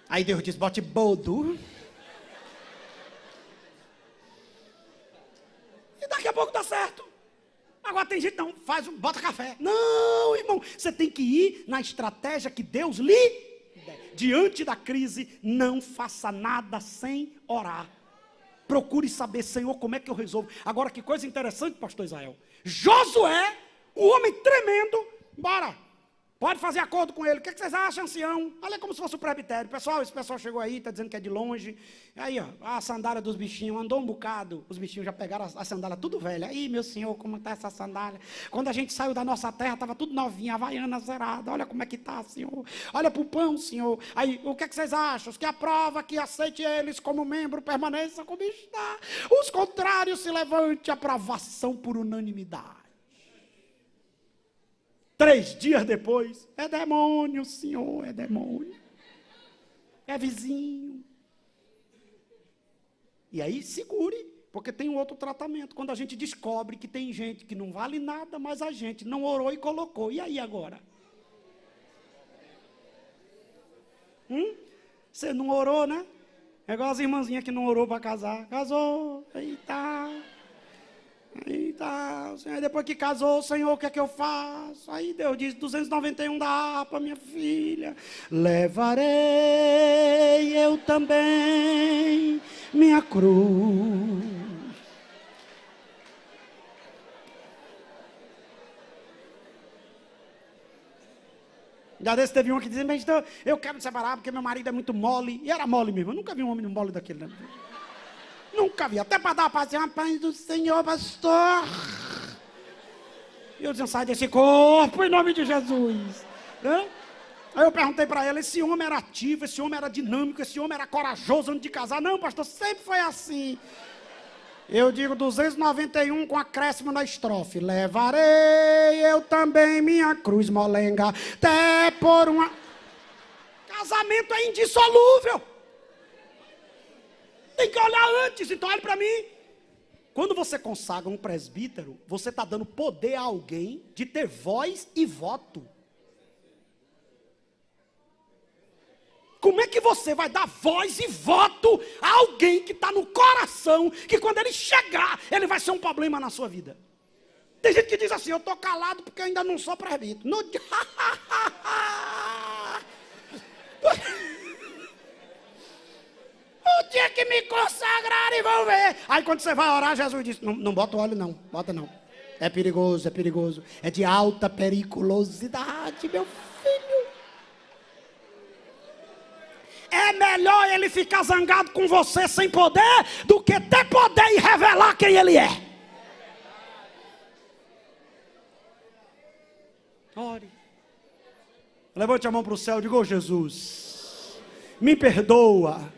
Aí Deus diz, bote boldo. E daqui a pouco dá certo. Agora tem gente, não, bota café. Não, irmão, você tem que ir na estratégia que Deus lhe der. Diante da crise, não faça nada sem orar. Procure saber, Senhor, como é que eu resolvo. Agora, que coisa interessante, pastor Israel. Josué, o homem tremendo, bora, pode fazer acordo com ele. O que vocês acham, ancião? Olha como se fosse o presbitério. Pessoal, esse pessoal chegou aí, está dizendo que é de longe. Aí, ó, a sandália dos bichinhos, andou um bocado. Os bichinhos já pegaram a sandália tudo velha. Aí, meu senhor, como está essa sandália? Quando a gente saiu da nossa terra, estava tudo novinha, havaiana zerada. Olha como é que está, senhor. Olha para o pão, senhor. Aí, o que vocês acham? Os que aprova que aceite eles como membro, permaneça como está. Os contrários, se levante. Aprovação por unanimidade. 3 dias depois, é demônio, senhor, é demônio. É vizinho. E aí, segure, porque tem um outro tratamento. Quando a gente descobre que tem gente que não vale nada, mas a gente não orou e colocou. E aí agora? Você não orou, né? É igual as irmãzinhas que não orou para casar. Casou, aí tá. Aí tá, aí depois que casou, Senhor, o que é que eu faço? Aí Deus diz, 291 da APA, minha filha. Levarei eu também minha cruz. Já desse teve um que dizia, mas eu quero me separar porque meu marido é muito mole. E era mole mesmo, eu nunca vi um homem mole daquele, né? Nunca vi, até para dar a paz, a paz do Senhor, pastor. E eu dizia, sai desse corpo, em nome de Jesus. Aí eu perguntei para ela, esse homem era ativo, esse homem era dinâmico, esse homem era corajoso antes de casar. Não, pastor, sempre foi assim. Eu digo 291 com acréscimo na estrofe. Levarei eu também minha cruz molenga, até por uma... Casamento é indissolúvel. Tem que olhar antes, então olhe para mim. Quando você consagra um presbítero, você está dando poder a alguém de ter voz e voto. Como é que você vai dar voz e voto a alguém que está no coração, que quando ele chegar, ele vai ser um problema na sua vida? Tem gente que diz assim, eu estou calado porque ainda não sou presbítero. No dia que me consagrarem, vão ver. Aí quando você vai orar, Jesus diz, não bota o óleo não, bota não. É perigoso, é perigoso. É de alta periculosidade, meu filho. É melhor ele ficar zangado com você sem poder do que ter poder e revelar quem ele é. Ore. Levante a mão para o céu e diga, Jesus, me perdoa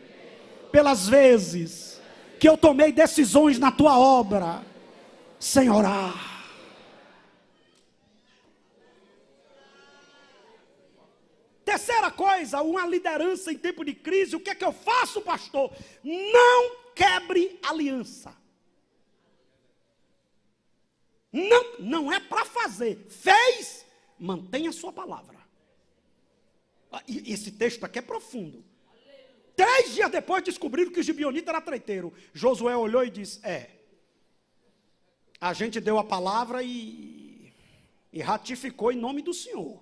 pelas vezes que eu tomei decisões na tua obra sem orar. Terceira coisa, uma liderança em tempo de crise. O que é que eu faço, pastor? Não quebre aliança. Não é para fazer. Fez, mantenha a sua palavra. E esse texto aqui é profundo. 3 dias depois descobriram que o gibeonita era treiteiro. Josué olhou e disse, a gente deu a palavra e ratificou em nome do Senhor.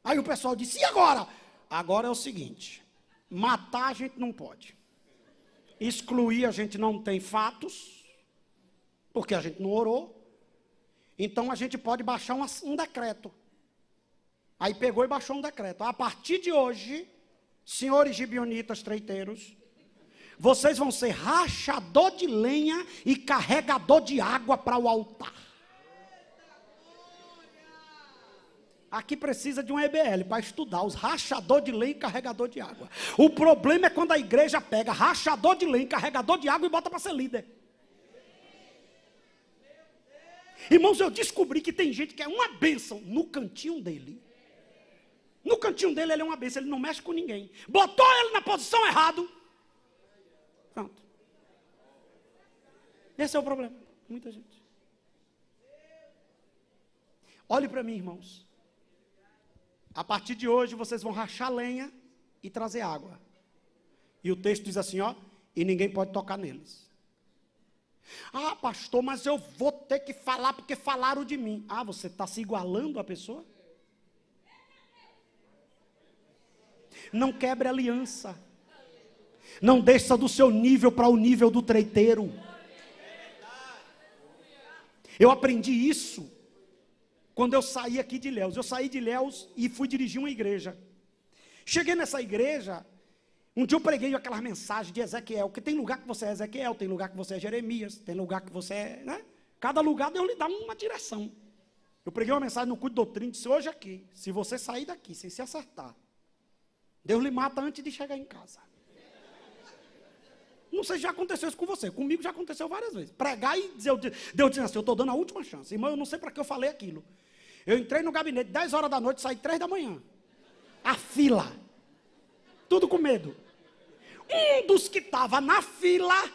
Aí o pessoal disse, e agora? Agora é o seguinte, matar a gente não pode. Excluir a gente não tem fatos, porque a gente não orou. Então a gente pode baixar um decreto. Aí pegou e baixou um decreto. A partir de hoje, senhores gibeonitas treiteiros, vocês vão ser rachador de lenha e carregador de água para o altar. Aqui precisa de um EBL para estudar os rachador de lenha e carregador de água. O problema é quando a igreja pega rachador de lenha e carregador de água e bota para ser líder. Irmãos, eu descobri que tem gente que é uma bênção no cantinho dele. No cantinho dele ele é uma bênção, ele não mexe com ninguém. Botou ele na posição errada. Pronto. Esse é o problema. Muita gente. Olhe para mim, irmãos. A partir de hoje vocês vão rachar lenha e trazer água. E o texto diz assim, e ninguém pode tocar neles. Ah, pastor, mas eu vou ter que falar porque falaram de mim. Ah, você está se igualando à pessoa? Não quebre aliança. Não desça do seu nível para o nível do treiteiro. Eu aprendi isso quando eu saí aqui de Ilhéus. Eu saí de Ilhéus e fui dirigir uma igreja. Cheguei nessa igreja, um dia eu preguei aquelas mensagens de Ezequiel, porque tem lugar que você é Ezequiel, tem lugar que você é Jeremias, tem lugar que você é, né? Cada lugar Deus lhe dá uma direção. Eu preguei uma mensagem no culto de doutrina, disse, hoje aqui, se você sair daqui sem se acertar, Deus lhe mata antes de chegar em casa. Não sei se já aconteceu isso com você, comigo já aconteceu várias vezes. Pregar e dizer, Deus diz assim, eu estou dando a última chance. Irmão, eu não sei para que eu falei aquilo. Eu entrei no gabinete 10 horas da noite, saí 3 da manhã. A fila. Tudo com medo. Um dos que estava na fila,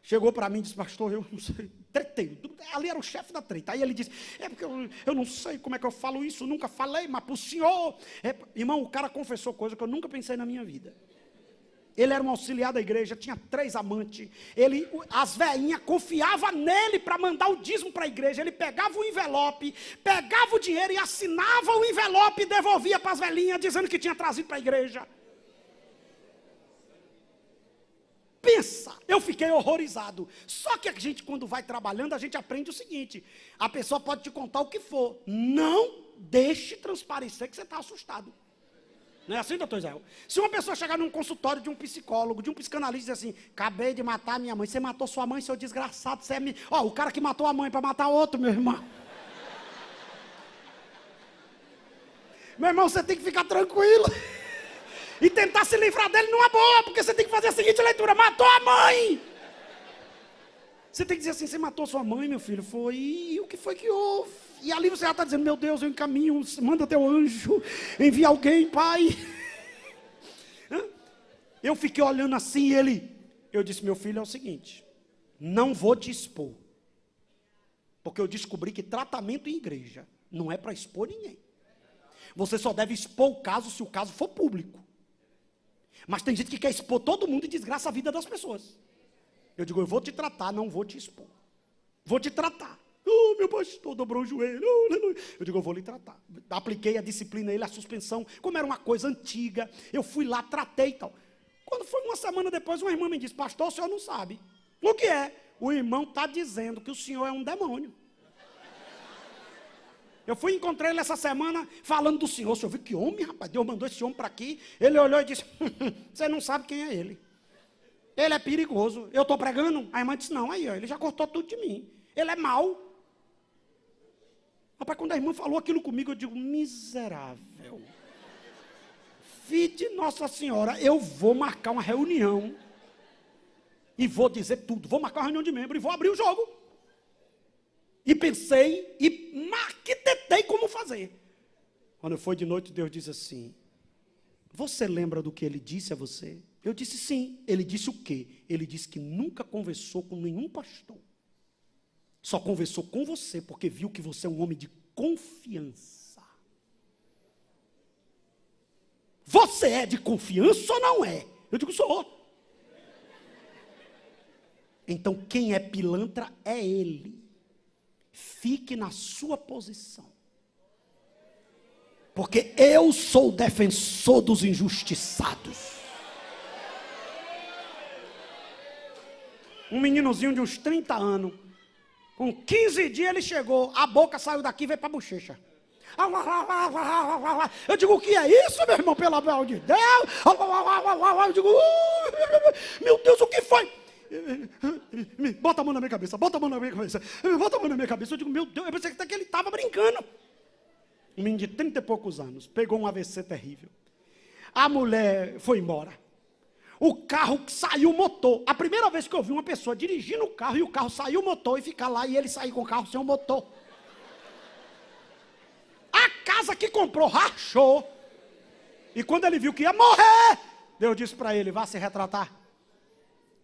chegou para mim e disse, pastor, eu não sei, treteiro. Ali era o chefe da treta. Aí ele disse, porque eu não sei como é que eu falo isso, nunca falei, mas para o senhor. Irmão, o cara confessou coisa que eu nunca pensei na minha vida. Ele era um auxiliar da igreja, tinha 3 amantes. As velhinhas confiavam nele para mandar o dízimo para a igreja. Ele pegava o envelope, pegava o dinheiro e assinava o envelope e devolvia para as velhinhas, dizendo que tinha trazido para a igreja. Pensa, eu fiquei horrorizado. Só que a gente, quando vai trabalhando, a gente aprende o seguinte: a pessoa pode te contar o que for, não deixe transparecer que você está assustado. Não é assim, doutor Israel? Se uma pessoa chegar num consultório de um psicólogo, de um psicanalista e dizer assim, acabei de matar minha mãe, você matou sua mãe, seu desgraçado, você é... o cara que matou a mãe para matar outro, meu irmão. Meu irmão, você tem que ficar tranquilo e tentar se livrar dele numa boa, porque você tem que fazer a seguinte leitura, matou a mãe. Você tem que dizer assim, você matou sua mãe, meu filho, foi, e o que foi que houve? E ali você já está dizendo, meu Deus, eu encaminho, manda teu anjo, envia alguém, pai. Eu fiquei olhando assim, eu disse, meu filho, é o seguinte, não vou te expor, porque eu descobri que tratamento em igreja não é para expor ninguém. Você só deve expor o caso se o caso for público. Mas tem gente que quer expor todo mundo e desgraça a vida das pessoas. Eu digo, eu vou te tratar, não vou te expor. Vou te tratar. Oh, meu pastor dobrou o joelho. Oh, aleluia. Eu digo, eu vou lhe tratar. Apliquei a disciplina a ele, a suspensão. Como era uma coisa antiga, eu fui lá, tratei e tal. Quando foi uma semana depois, uma irmã me disse, pastor, o senhor não sabe. O que é? O irmão está dizendo que o senhor é um demônio. Eu fui encontrar ele essa semana falando do senhor. O senhor viu que homem, rapaz? Deus mandou esse homem para aqui. Ele olhou e disse, você não sabe quem é ele. Ele é perigoso. Eu estou pregando? A irmã disse, não, aí, ó, ele já cortou tudo de mim. Ele é mau. Rapaz, quando a irmã falou aquilo comigo, eu digo, miserável. Filho de Nossa Senhora, eu vou marcar uma reunião. E vou dizer tudo. Vou marcar uma reunião de membros e vou abrir o jogo. E pensei e arquitetei como fazer. Quando foi de noite, Deus disse assim, você lembra do que ele disse a você? Eu disse sim. Ele disse o quê? Ele disse que nunca conversou com nenhum pastor. Só conversou com você, porque viu que você é um homem de confiança. Você é de confiança ou não é? Eu digo, sou. Então quem é pilantra é ele. Fique na sua posição. Porque eu sou o defensor dos injustiçados. Um meninozinho de uns 30 anos, com 15 dias ele chegou, a boca saiu daqui e veio para a bochecha. Eu digo, o que é isso, meu irmão, pelo amor de Deus? Eu digo, meu Deus, o que foi? Bota a mão na minha cabeça, bota a mão na minha cabeça, bota a mão na minha cabeça. Eu digo, meu Deus, eu pensei até que ele estava brincando. Um menino de 30 e poucos anos, pegou um AVC terrível. A mulher foi embora. O carro saiu o motor. A primeira vez que eu vi uma pessoa dirigindo o carro e o carro saiu o motor e ficar lá e ele sair com o carro sem o motor. A casa que comprou rachou. E quando ele viu que ia morrer, Deus disse para ele, vá se retratar.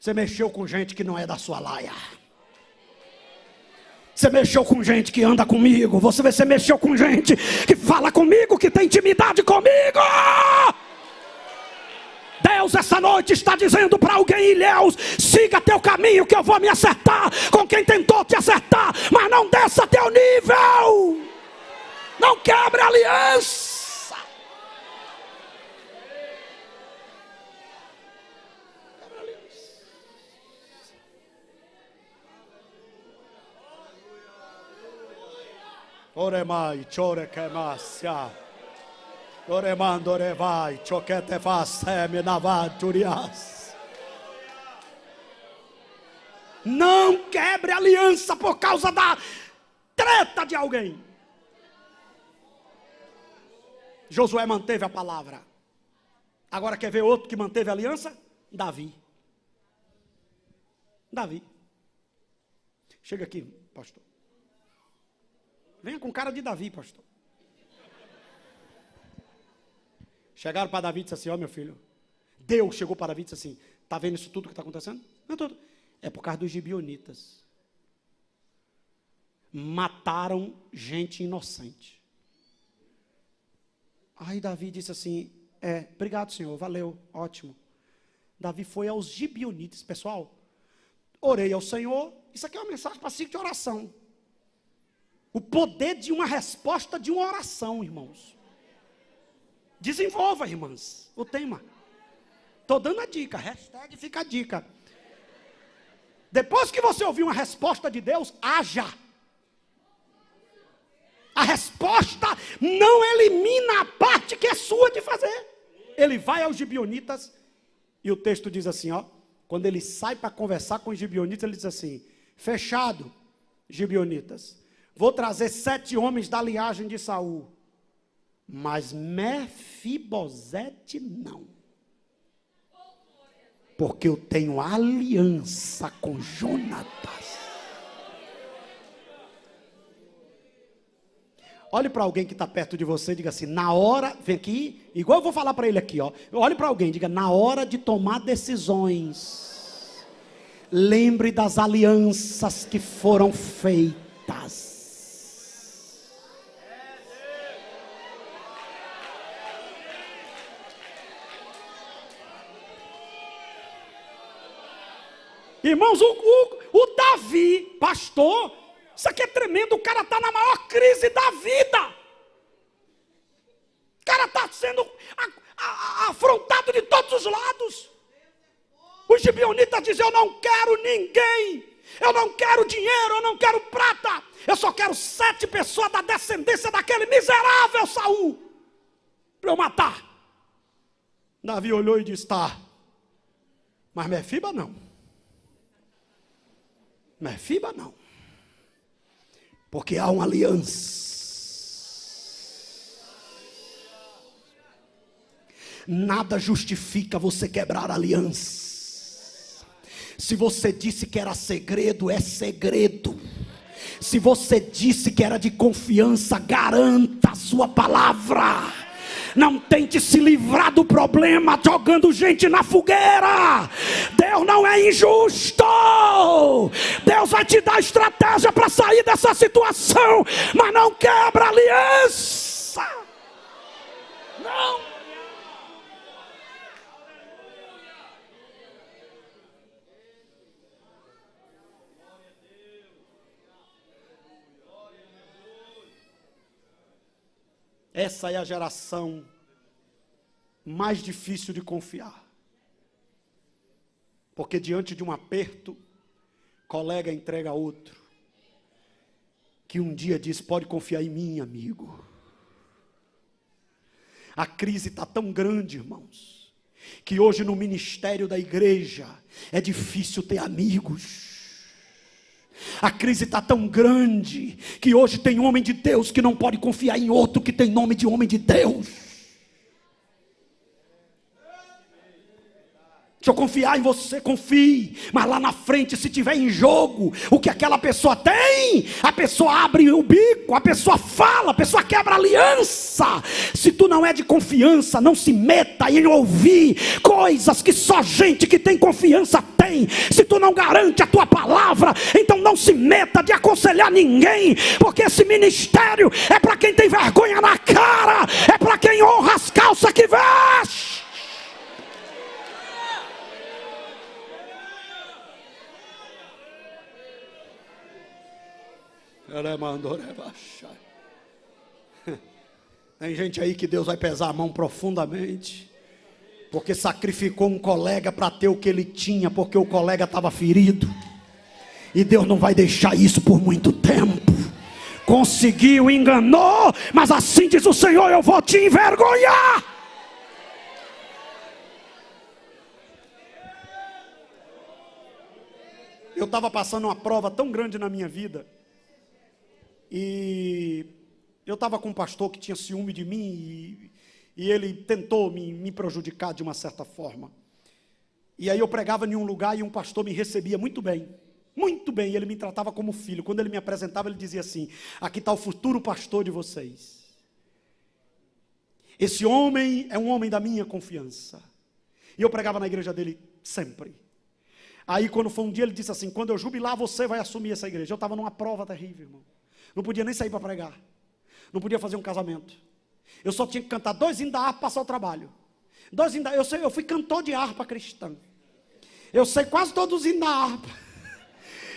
Você mexeu com gente que não é da sua laia. Você mexeu com gente que anda comigo. Você mexeu com gente que fala comigo, que tem intimidade comigo. Deus essa noite está dizendo para alguém, Ilhéus, siga teu caminho que eu vou me acertar com quem tentou te acertar, mas não desça teu nível. Não quebre a aliança. Quebre a aliança. Oremai, chore que massia. Oremando orevai, choquete faceme navaturias. Não quebre a aliança por causa da treta de alguém. Josué manteve a palavra. Agora quer ver outro que manteve a aliança? Davi. Davi. Chega aqui, pastor. Venha com cara de Davi, pastor. Chegaram para Davi e disseram assim, ó meu filho, Deus chegou para Davi e disse assim, está vendo isso tudo que está acontecendo? Não, tudo. É por causa dos gibeonitas. Mataram gente inocente. Aí Davi disse assim, obrigado Senhor, valeu, ótimo. Davi foi aos gibeonitas, pessoal, orei ao Senhor, isso aqui é uma mensagem para ciclo de oração. O poder de uma resposta de uma oração, irmãos. Desenvolva, irmãs, o tema. Estou dando a dica, hashtag fica a dica. Depois que você ouvir uma resposta de Deus, haja. A resposta não elimina a parte que é sua de fazer. Ele vai aos gibeonitas e o texto diz assim, ó, quando ele sai para conversar com os gibeonitas, ele diz assim, fechado, gibeonitas, vou trazer 7 homens da linhagem de Saul, mas Mefibosete não, porque eu tenho aliança com Jonatas. Olhe para alguém que está perto de você e diga assim, na hora, vem aqui, igual eu vou falar para ele aqui, ó. Olhe para alguém e diga, na hora de tomar decisões, lembre das alianças que foram feitas. Irmãos, o Davi, pastor, Isso aqui é tremendo, o cara está na maior crise da vida. O cara está sendo afrontado de todos os lados. Os gibeonitas dizem: eu não quero ninguém, eu não quero dinheiro, eu não quero prata, eu só quero 7 pessoas da descendência daquele miserável Saul, para eu matar. Davi olhou e disse: tá, mas Mefiba não. Mefiba não. Porque há uma aliança. Nada justifica você quebrar a aliança. Se você disse que era segredo, é segredo. Se você disse que era de confiança, garanta a sua palavra. Não tente se livrar do problema jogando gente na fogueira. Deus não é injusto. Deus vai te dar estratégia para sair dessa situação, mas não quebra a aliança. Não. Essa é a geração mais difícil de confiar. Porque diante de um aperto, colega entrega a outro, que um dia diz: pode confiar em mim, amigo. A crise está tão grande, irmãos, que hoje no ministério da igreja é difícil ter amigos. A crise está tão grande que hoje tem homem de Deus que não pode confiar em outro que tem nome de homem de Deus. Se eu confiar em você, confie. Mas lá na frente, se tiver em jogo o que aquela pessoa tem, a pessoa abre o bico, a pessoa fala, a pessoa quebra a aliança. Se tu não é de confiança, não se meta em ouvir coisas que só gente que tem confiança tem. Se tu não garante a tua palavra, então não se meta de aconselhar ninguém, porque esse ministério é para quem tem vergonha na cara, é para quem honra as calças que veste. Tem gente aí que Deus vai pesar a mão profundamente, porque sacrificou um colega para ter o que ele tinha, porque o colega estava ferido, e Deus não vai deixar isso por muito tempo. Conseguiu, enganou, mas assim diz o Senhor: eu vou te envergonhar. Eu estava passando uma prova tão grande na minha vida, e eu estava com um pastor que tinha ciúme de mim, e ele tentou me prejudicar de uma certa forma. E aí eu pregava em um lugar e um pastor me recebia muito bem, e ele me tratava como filho. Quando ele me apresentava, ele dizia assim: aqui está o futuro pastor de vocês. Esse homem é um homem da minha confiança. E eu pregava na igreja dele sempre. Aí quando foi um dia, ele disse assim: quando eu jubilar, você vai assumir essa igreja. Eu estava numa prova terrível, irmão. Não podia nem sair para pregar. Não podia fazer um casamento. Eu só tinha que cantar 2 hinos da harpa para passar o trabalho. 2 hinos da... Eu fui cantor de harpa cristã. Eu sei quase todos os hinos da harpa.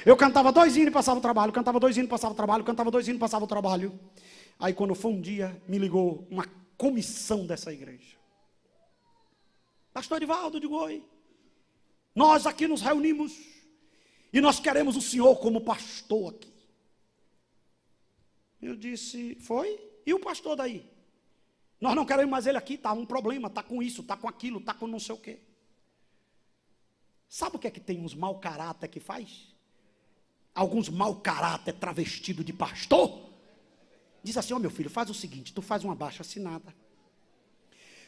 Eu cantava 2 hinos e passava o trabalho. Cantava 2 hinos e passava o trabalho. Cantava 2 hinos e passava o trabalho. Aí quando foi um dia, me ligou uma comissão dessa igreja. Pastor Edivaldo, eu digo: oi. Nós aqui nos reunimos e nós queremos o senhor como pastor aqui. Eu disse: foi? E o pastor daí? Nós não queremos mais ele aqui, está um problema, está com isso, está com aquilo, está com não sei o quê. Sabe o que é que tem uns mau caráter que faz? Alguns mau caráter travestido de pastor. Diz assim: ó, meu filho, faz o seguinte, tu faz uma baixa assinada,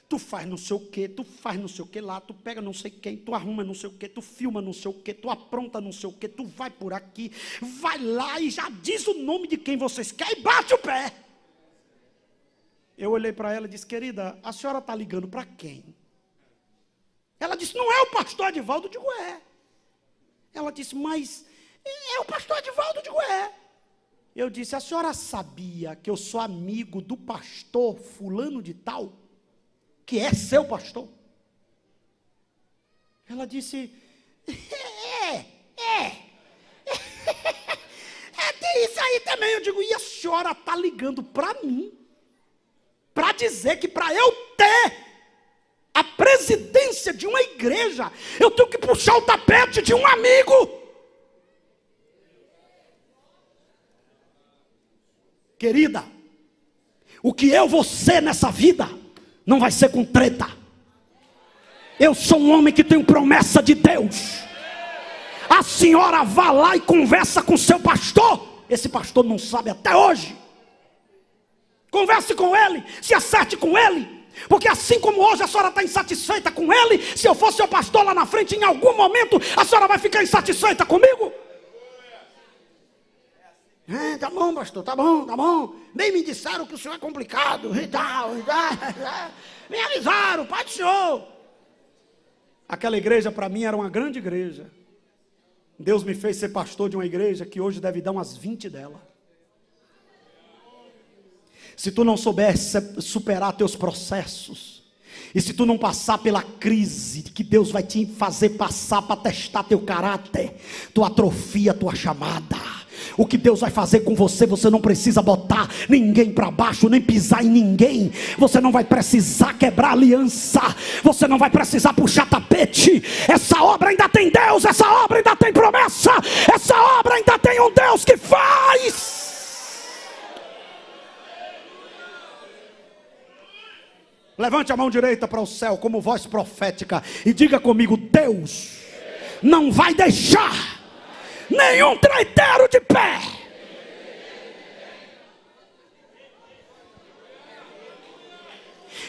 tu faz não sei o que, tu faz não sei o que lá, tu pega não sei quem, tu arruma não sei o que, tu filma não sei o que, tu apronta não sei o que, tu vai por aqui, vai lá e já diz o nome de quem vocês querem e bate o pé. Eu olhei para ela e disse: querida, a senhora está ligando para quem? Ela disse: não é o pastor Edivaldo? Eu digo: é. Ela disse: mas é o pastor Edivaldo? Eu digo: é. Eu disse: a senhora sabia que eu sou amigo do pastor fulano de tal, que é seu pastor? Ela disse: é isso também eu digo, e a senhora está ligando para mim, para dizer que para eu ter a presidência de uma igreja, eu tenho que puxar o tapete de um amigo. Querida, o que eu vou ser nessa vida, não vai ser com treta. Eu sou um homem que tenho promessa de Deus. A senhora vá lá e conversa com seu pastor. Esse pastor não sabe até hoje. Converse com ele, se acerte com ele. Porque assim como hoje a senhora está insatisfeita com ele, se eu fosse seu pastor lá na frente, em algum momento a senhora vai ficar insatisfeita comigo. Tá bom, pastor, tá bom, tá bom. Bem me disseram que o senhor é complicado e tal. Me avisaram, pai do senhor. Aquela igreja para mim era uma grande igreja. Deus me fez ser pastor de uma igreja que hoje deve dar umas 20 dela. Se tu não souber superar teus processos, e se tu não passar pela crise que Deus vai te fazer passar para testar teu caráter, tu atrofia a tua chamada. O que Deus vai fazer com você, você não precisa botar ninguém para baixo, nem pisar em ninguém. Você não vai precisar quebrar aliança. Você não vai precisar puxar tapete. Essa obra ainda tem Deus, essa obra ainda tem promessa. Essa obra ainda tem um Deus que faz. Levante a mão direita para o céu como voz profética e diga comigo: Deus não vai deixar nenhum traiteiro de pé.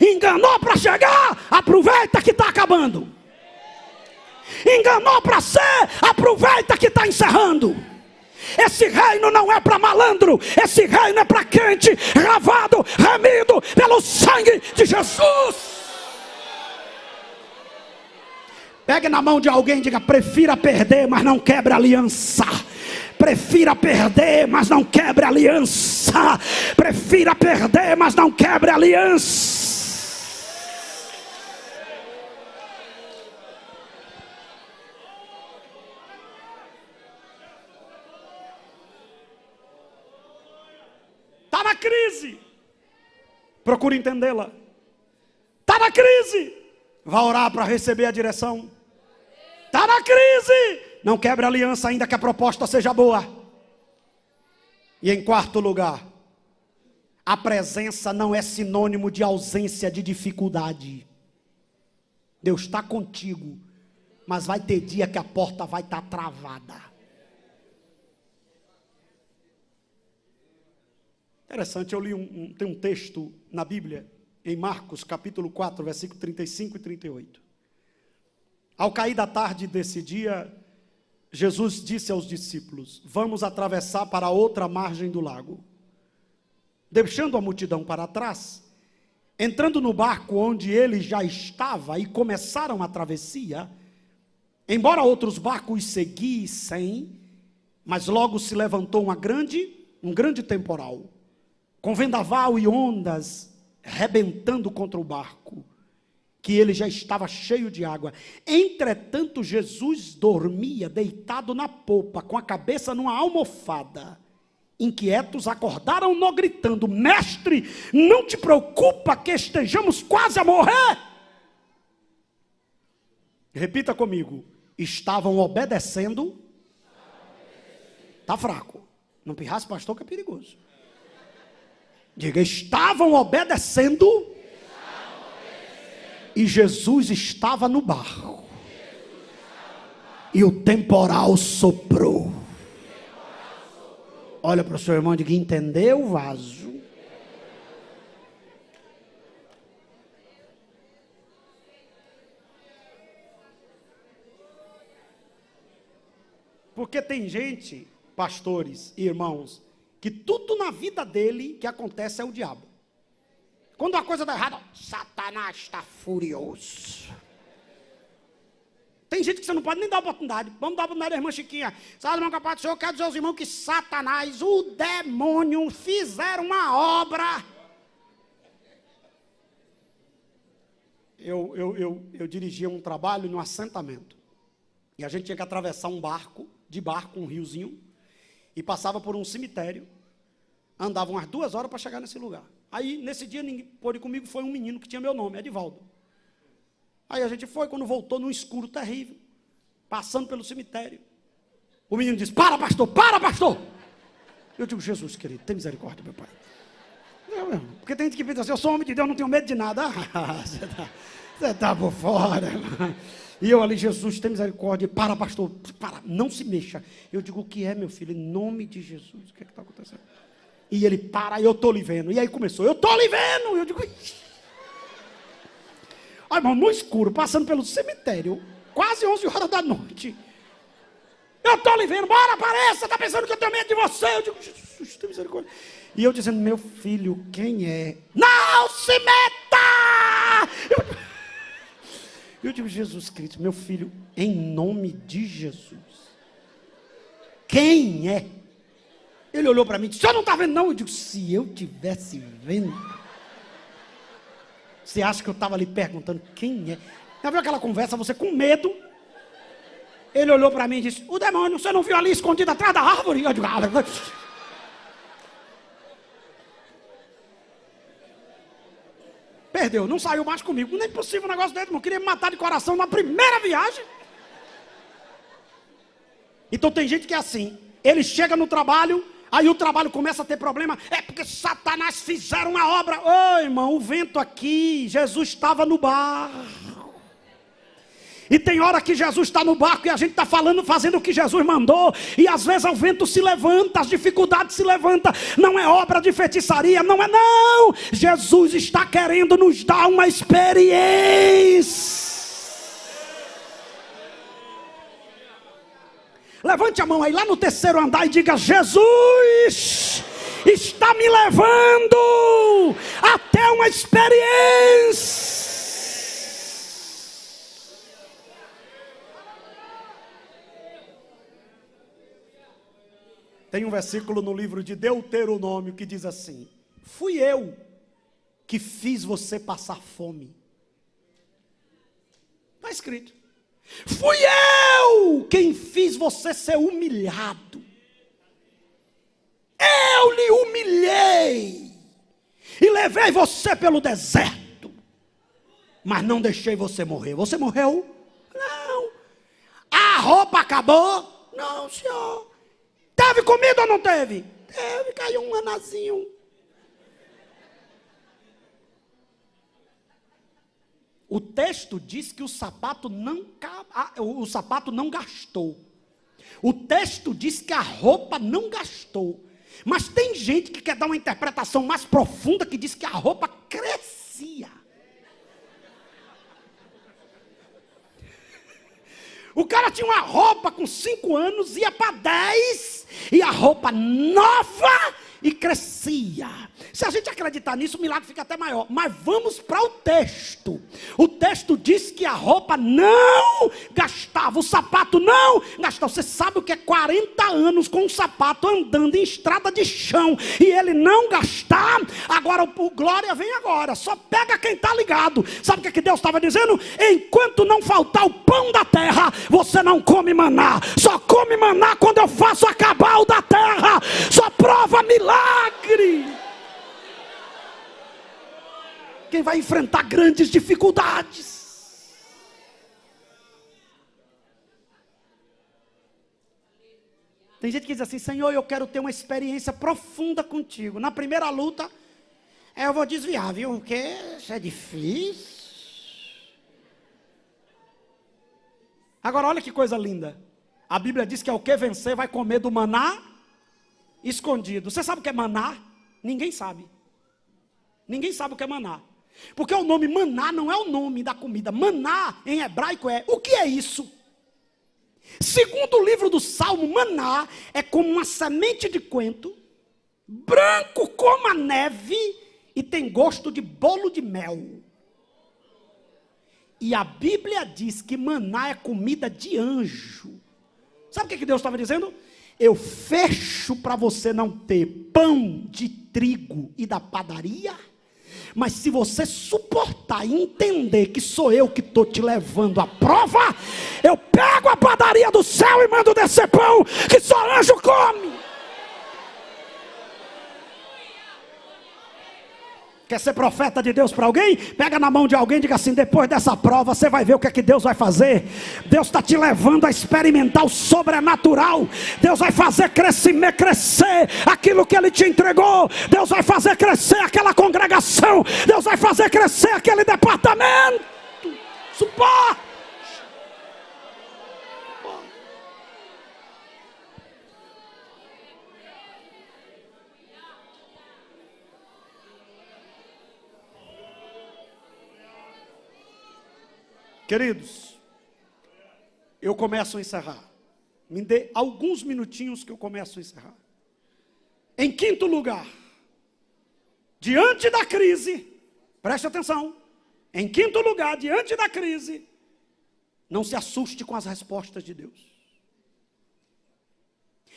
Enganou para chegar, aproveita que está acabando. Enganou para ser, aproveita que está encerrando. Esse reino não é para malandro, esse reino é para crente, lavado, remido pelo sangue de Jesus. Pegue na mão de alguém e diga: prefira perder, mas não quebre a aliança. Prefira perder, mas não quebre a aliança. Prefira perder, mas não quebre a aliança. Está na crise, procure entendê-la. Está na crise, vá orar para receber a direção. Está na crise, não quebre a aliança ainda que a proposta seja boa. E em quarto lugar, a presença não é sinônimo de ausência de dificuldade. Deus está contigo, mas vai ter dia que a porta vai estar travada. Interessante, eu li tem um texto na Bíblia, em Marcos capítulo 4, versículo 35 e 38. Ao cair da tarde desse dia, Jesus disse aos discípulos: vamos atravessar para a outra margem do lago. Deixando a multidão para trás, entrando no barco onde ele já estava e começaram a travessia, embora outros barcos seguissem, mas logo se levantou um grande temporal, com vendaval e ondas rebentando contra o barco, que ele já estava cheio de água. Entretanto, Jesus dormia deitado na popa, com a cabeça numa almofada. Inquietos, acordaram-no gritando: mestre, não te preocupa que estejamos quase a morrer? Repita comigo: estavam obedecendo. Está fraco, não pirrasse, pastor, que é perigoso. Diga: estavam obedecendo, e Jesus estava no barco, e o temporal soprou. Olha para o seu irmão e diga: entendeu, vaso? Porque tem gente, pastores e irmãos, que tudo na vida dele que acontece é o diabo. Quando a coisa dá errado, Satanás está furioso. Tem gente que você não pode nem dar oportunidade. Vamos dar oportunidade à irmã Chiquinha. Sabe, irmão capaz do Senhor, eu quero dizer aos irmãos que Satanás, o demônio, fizeram uma obra. Eu dirigia um trabalho num assentamento. E a gente tinha que atravessar um riozinho, e passava por um cemitério, Andava umas 2 horas para chegar nesse lugar. Aí, nesse dia, ninguém pôde comigo, foi um menino que tinha meu nome, Edivaldo. Aí a gente foi, quando voltou, num escuro terrível, passando pelo cemitério. O menino disse, para, pastor, para, pastor. Eu digo, Jesus, querido, tem misericórdia, meu pai. Porque tem gente que pensa assim, eu sou homem de Deus, não tenho medo de nada. Você tá por fora. E eu ali, Jesus, tem misericórdia. Para, pastor, para, não se mexa. Eu digo, o que é, meu filho? Em nome de Jesus, o que é que está acontecendo? E ele para, eu estou lhe vendo. E aí começou, eu estou lhe vendo. Eu digo, ai, irmão, no escuro, passando pelo cemitério, quase 11 horas da noite. Eu estou lhe vendo, bora, apareça, você está pensando que eu tenho medo de você? Eu digo, Jesus, tem misericórdia. E eu dizendo, meu filho, quem é? Não se meta! Eu digo, Jesus Cristo, meu filho, em nome de Jesus. Quem é? Ele olhou para mim e disse, o senhor não está vendo não? Eu digo, se eu tivesse vendo. Você acha que eu estava ali perguntando quem é? Já viu aquela conversa, você com medo? Ele olhou para mim e disse, o demônio, você não viu ali escondido atrás da árvore? Eu digo, perdeu, não saiu mais comigo. Não é impossível um negócio desse, irmão. Queria me matar de coração na primeira viagem. Então tem gente que é assim. Ele chega no trabalho, aí o trabalho começa a ter problema. É porque Satanás fizeram uma obra. Ô, irmão, o vento aqui, Jesus estava no barco. E tem hora que Jesus está no barco e a gente está falando, fazendo o que Jesus mandou. E às vezes o vento se levanta, as dificuldades se levantam. Não é obra de feitiçaria, não é não. Jesus está querendo nos dar uma experiência. Levante a mão aí lá no 3º andar e diga, Jesus está me levando até uma experiência. Tem um versículo no livro de Deuteronômio que diz assim, fui eu que fiz você passar fome. Está escrito. Fui eu quem fiz você ser humilhado. Eu lhe humilhei e levei você pelo deserto, mas não deixei você morrer. Você morreu? Não. A roupa acabou? Não, senhor. Teve comida ou não teve? Teve, caiu um manazinho. O texto diz que o sapato não gastou. O texto diz que a roupa não gastou. Mas tem gente que quer dar uma interpretação mais profunda que diz que a roupa crescia. O cara tinha uma roupa com 5 anos, ia para 10, e a roupa nova e crescia. Se a gente acreditar nisso, o milagre fica até maior. Mas vamos para o texto. O texto diz que a roupa não gastava, o sapato não gastava. Você sabe o que é 40 anos com um sapato andando em estrada de chão e ele não gastar? Agora o glória vem agora. Só pega quem está ligado. Sabe o que Deus estava dizendo? Enquanto não faltar o pão da terra, você não come maná. Só come maná quando eu faço acabar o da terra. Só prova milagre. Quem vai enfrentar grandes dificuldades. Tem gente que diz assim, Senhor, eu quero ter uma experiência profunda contigo. Na primeira luta, eu vou desviar, viu? Porque isso é difícil. Agora, olha que coisa linda. A Bíblia diz que ao que vencer vai comer do maná escondido. Você sabe o que é maná? Ninguém sabe. Ninguém sabe o que é maná. Porque o nome maná não é o nome da comida. Maná em hebraico é, o que é isso? Segundo o livro do Salmo, maná é como uma semente de coentro, branco como a neve e tem gosto de bolo de mel. E a Bíblia diz que maná é comida de anjo. Sabe o que Deus estava dizendo? Eu fecho para você não ter pão de trigo e da padaria, mas se você suportar e entender que sou eu que estou te levando à prova, eu pego a padaria do céu e mando descer pão que só anjo come. Quer ser profeta de Deus para alguém? Pega na mão de alguém e diga assim: depois dessa prova você vai ver o que é que Deus vai fazer. Deus está te levando a experimentar o sobrenatural. Deus vai fazer crescer aquilo que Ele te entregou. Deus vai fazer crescer aquela congregação. Deus vai fazer crescer aquele departamento. Suporte. Queridos, eu começo a encerrar. Me dê alguns minutinhos que eu começo a encerrar. Em quinto lugar, diante da crise, preste atenção. Em quinto lugar, diante da crise, não se assuste com as respostas de Deus.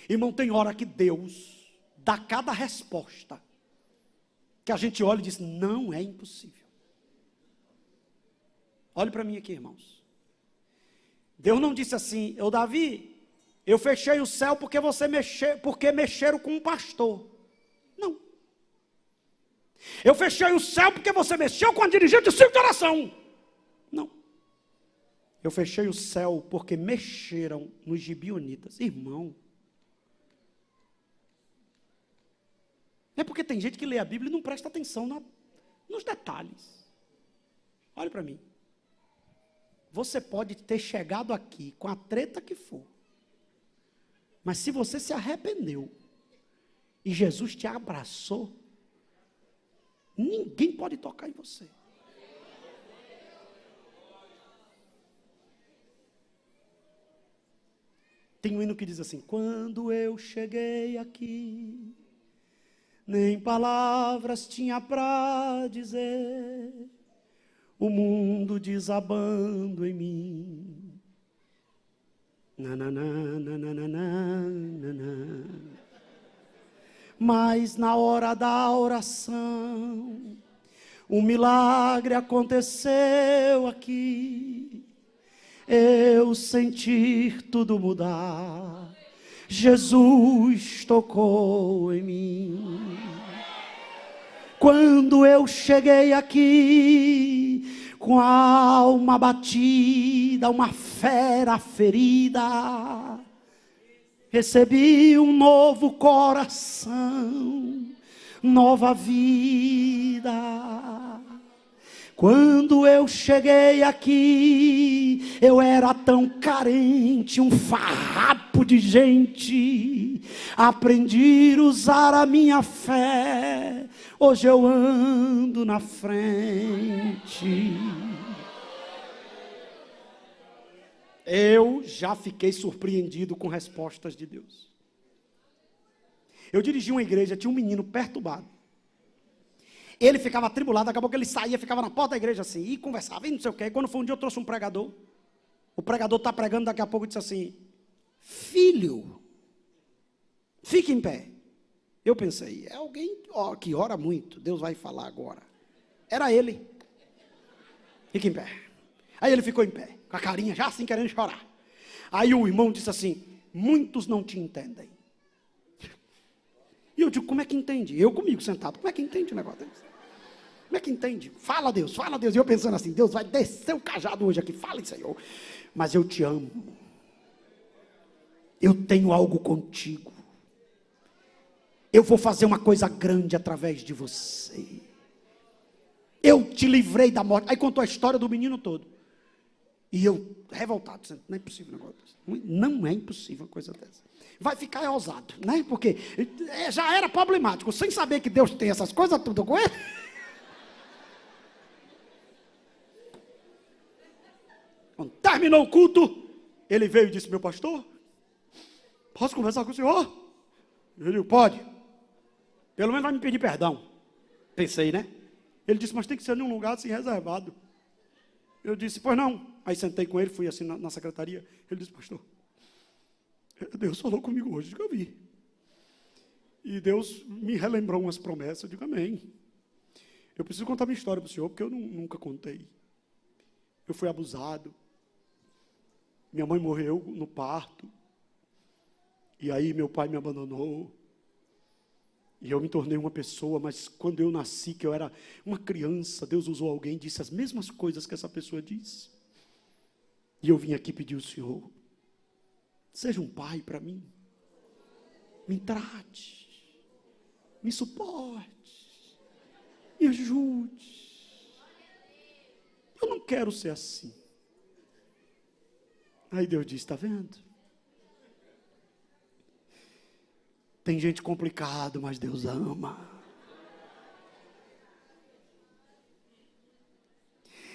Irmão, tem hora que Deus dá cada resposta que a gente olha e diz: não é impossível. Olhe para mim aqui, irmãos. Deus não disse assim: Davi, eu fechei o céu porque mexeram com um pastor. Não. Eu fechei o céu porque você mexeu com a dirigente do círculo de oração. Não. Eu fechei o céu porque mexeram nos gibeonitas. Irmão. É porque tem gente que lê a Bíblia e não presta atenção nos detalhes. Olhe para mim. Você pode ter chegado aqui com a treta que for, mas se você se arrependeu e Jesus te abraçou, ninguém pode tocar em você. Tem um hino que diz assim: quando eu cheguei aqui, nem palavras tinha para dizer, o mundo desabando em mim. Mas na hora da oração, um milagre aconteceu aqui. Eu senti tudo mudar. Jesus tocou em mim. Quando eu cheguei aqui, com a alma batida, uma fera ferida, recebi um novo coração, nova vida. Quando eu cheguei aqui, eu era tão carente, um farrapo de gente. Aprendi a usar a minha fé, hoje eu ando na frente. Eu já fiquei surpreendido com respostas de Deus. Eu dirigi uma igreja, tinha um menino perturbado. Ele ficava atribulado, acabou que ele saía, ficava na porta da igreja assim, e conversava, e não sei o quê. Quando foi um dia eu trouxe um pregador, o pregador está pregando, daqui a pouco disse assim: filho, fique em pé. Eu pensei, é alguém que ora muito, Deus vai falar agora. Era ele. Fique em pé. Aí ele ficou em pé, com a carinha já assim querendo chorar. Aí o irmão disse assim: muitos não te entendem. E eu digo: como é que entende? Eu comigo sentado, como é que entende o negócio desse? Como é que entende? Fala Deus, fala Deus. E eu pensando assim: Deus vai descer o cajado hoje aqui, fala Senhor. Mas eu te amo. Eu tenho algo contigo. Eu vou fazer uma coisa grande através de você. Eu te livrei da morte. Aí contou a história do menino todo. E eu, revoltado, dizendo: não é impossível um negócio desse. Não é impossível uma coisa dessa. Vai ficar ousado, né? Porque já era problemático, sem saber que Deus tem essas coisas tudo com ele. Quando terminou o culto, ele veio e disse: meu pastor, posso conversar com o senhor? Eu digo: pode. Pelo menos vai me pedir perdão. Pensei, né? Ele disse: mas tem que ser num lugar assim reservado. Eu disse: pois não. Aí sentei com ele, fui assim na secretaria. Ele disse: pastor, Deus falou comigo hoje. Eu digo: eu vi. E Deus me relembrou umas promessas. Eu digo: amém. Eu preciso contar minha história para o senhor, porque eu nunca contei. Eu fui abusado. Minha mãe morreu no parto. E aí meu pai me abandonou. E eu me tornei uma pessoa, mas quando eu nasci, que eu era uma criança, Deus usou alguém e disse as mesmas coisas que essa pessoa disse. E eu vim aqui pedir ao Senhor, seja um pai para mim, me trate, me suporte, me ajude. Eu não quero ser assim. Aí Deus disse, está vendo? Tem gente complicada, mas Deus ama.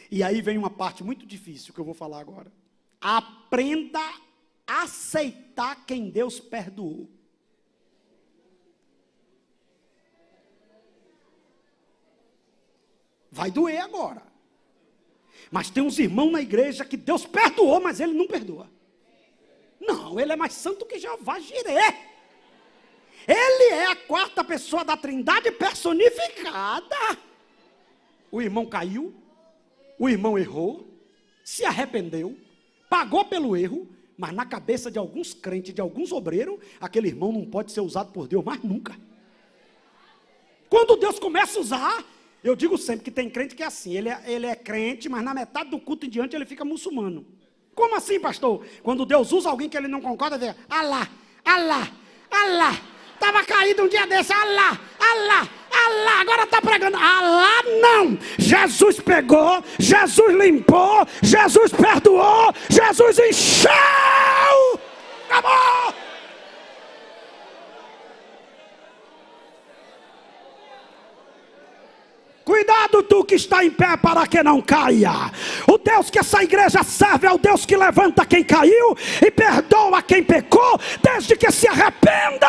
E aí vem uma parte muito difícil que eu vou falar agora. Aprenda a aceitar quem Deus perdoou. Vai doer agora. Mas tem uns irmãos na igreja que Deus perdoou, mas ele não perdoa. Não, ele é mais santo que Jeová Jireh. Ele é a quarta pessoa da Trindade personificada. O irmão caiu, o irmão errou, se arrependeu, pagou pelo erro, mas na cabeça de alguns crentes, de alguns obreiros, aquele irmão não pode ser usado por Deus mais nunca. Quando Deus começa a usar, eu digo sempre que tem crente que é assim, ele é crente, mas na metade do culto em diante ele fica muçulmano. Como assim, pastor? Quando Deus usa alguém que ele não concorda, ele diz, Alá, Alá, Alá. Estava caído um dia desse, Alá, Alá, Alá, agora está pregando, Alá não, Jesus pegou, Jesus limpou, Jesus perdoou, Jesus encheu, acabou. Cuidado tu que está em pé para que não caia. O Deus que essa igreja serve é o Deus que levanta quem caiu e perdoa quem pecou, desde que se arrependa.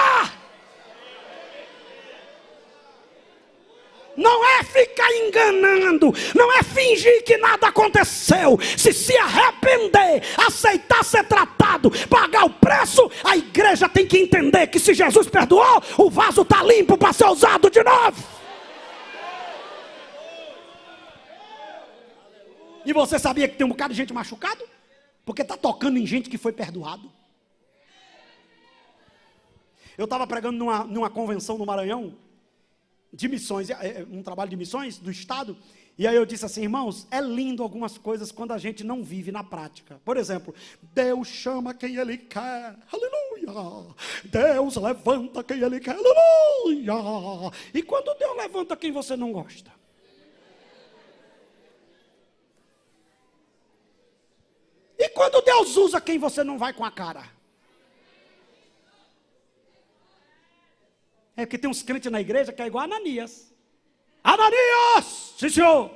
Não é ficar enganando, não é fingir que nada aconteceu. Se arrepender, aceitar ser tratado, pagar o preço, a igreja tem que entender que se Jesus perdoou, o vaso está limpo para ser usado de novo. E você sabia que tem um bocado de gente machucado? Porque está tocando em gente que foi perdoado. Eu estava pregando numa convenção no Maranhão, de missões, um trabalho de missões do Estado, e aí eu disse assim, irmãos, é lindo algumas coisas quando a gente não vive na prática. Por exemplo, Deus chama quem Ele quer, aleluia, Deus levanta quem Ele quer, aleluia, e quando Deus levanta quem você não gosta? E quando Deus usa quem você não vai com a cara? É porque tem uns crentes na igreja que é igual a Ananias. Ananias, sim senhor,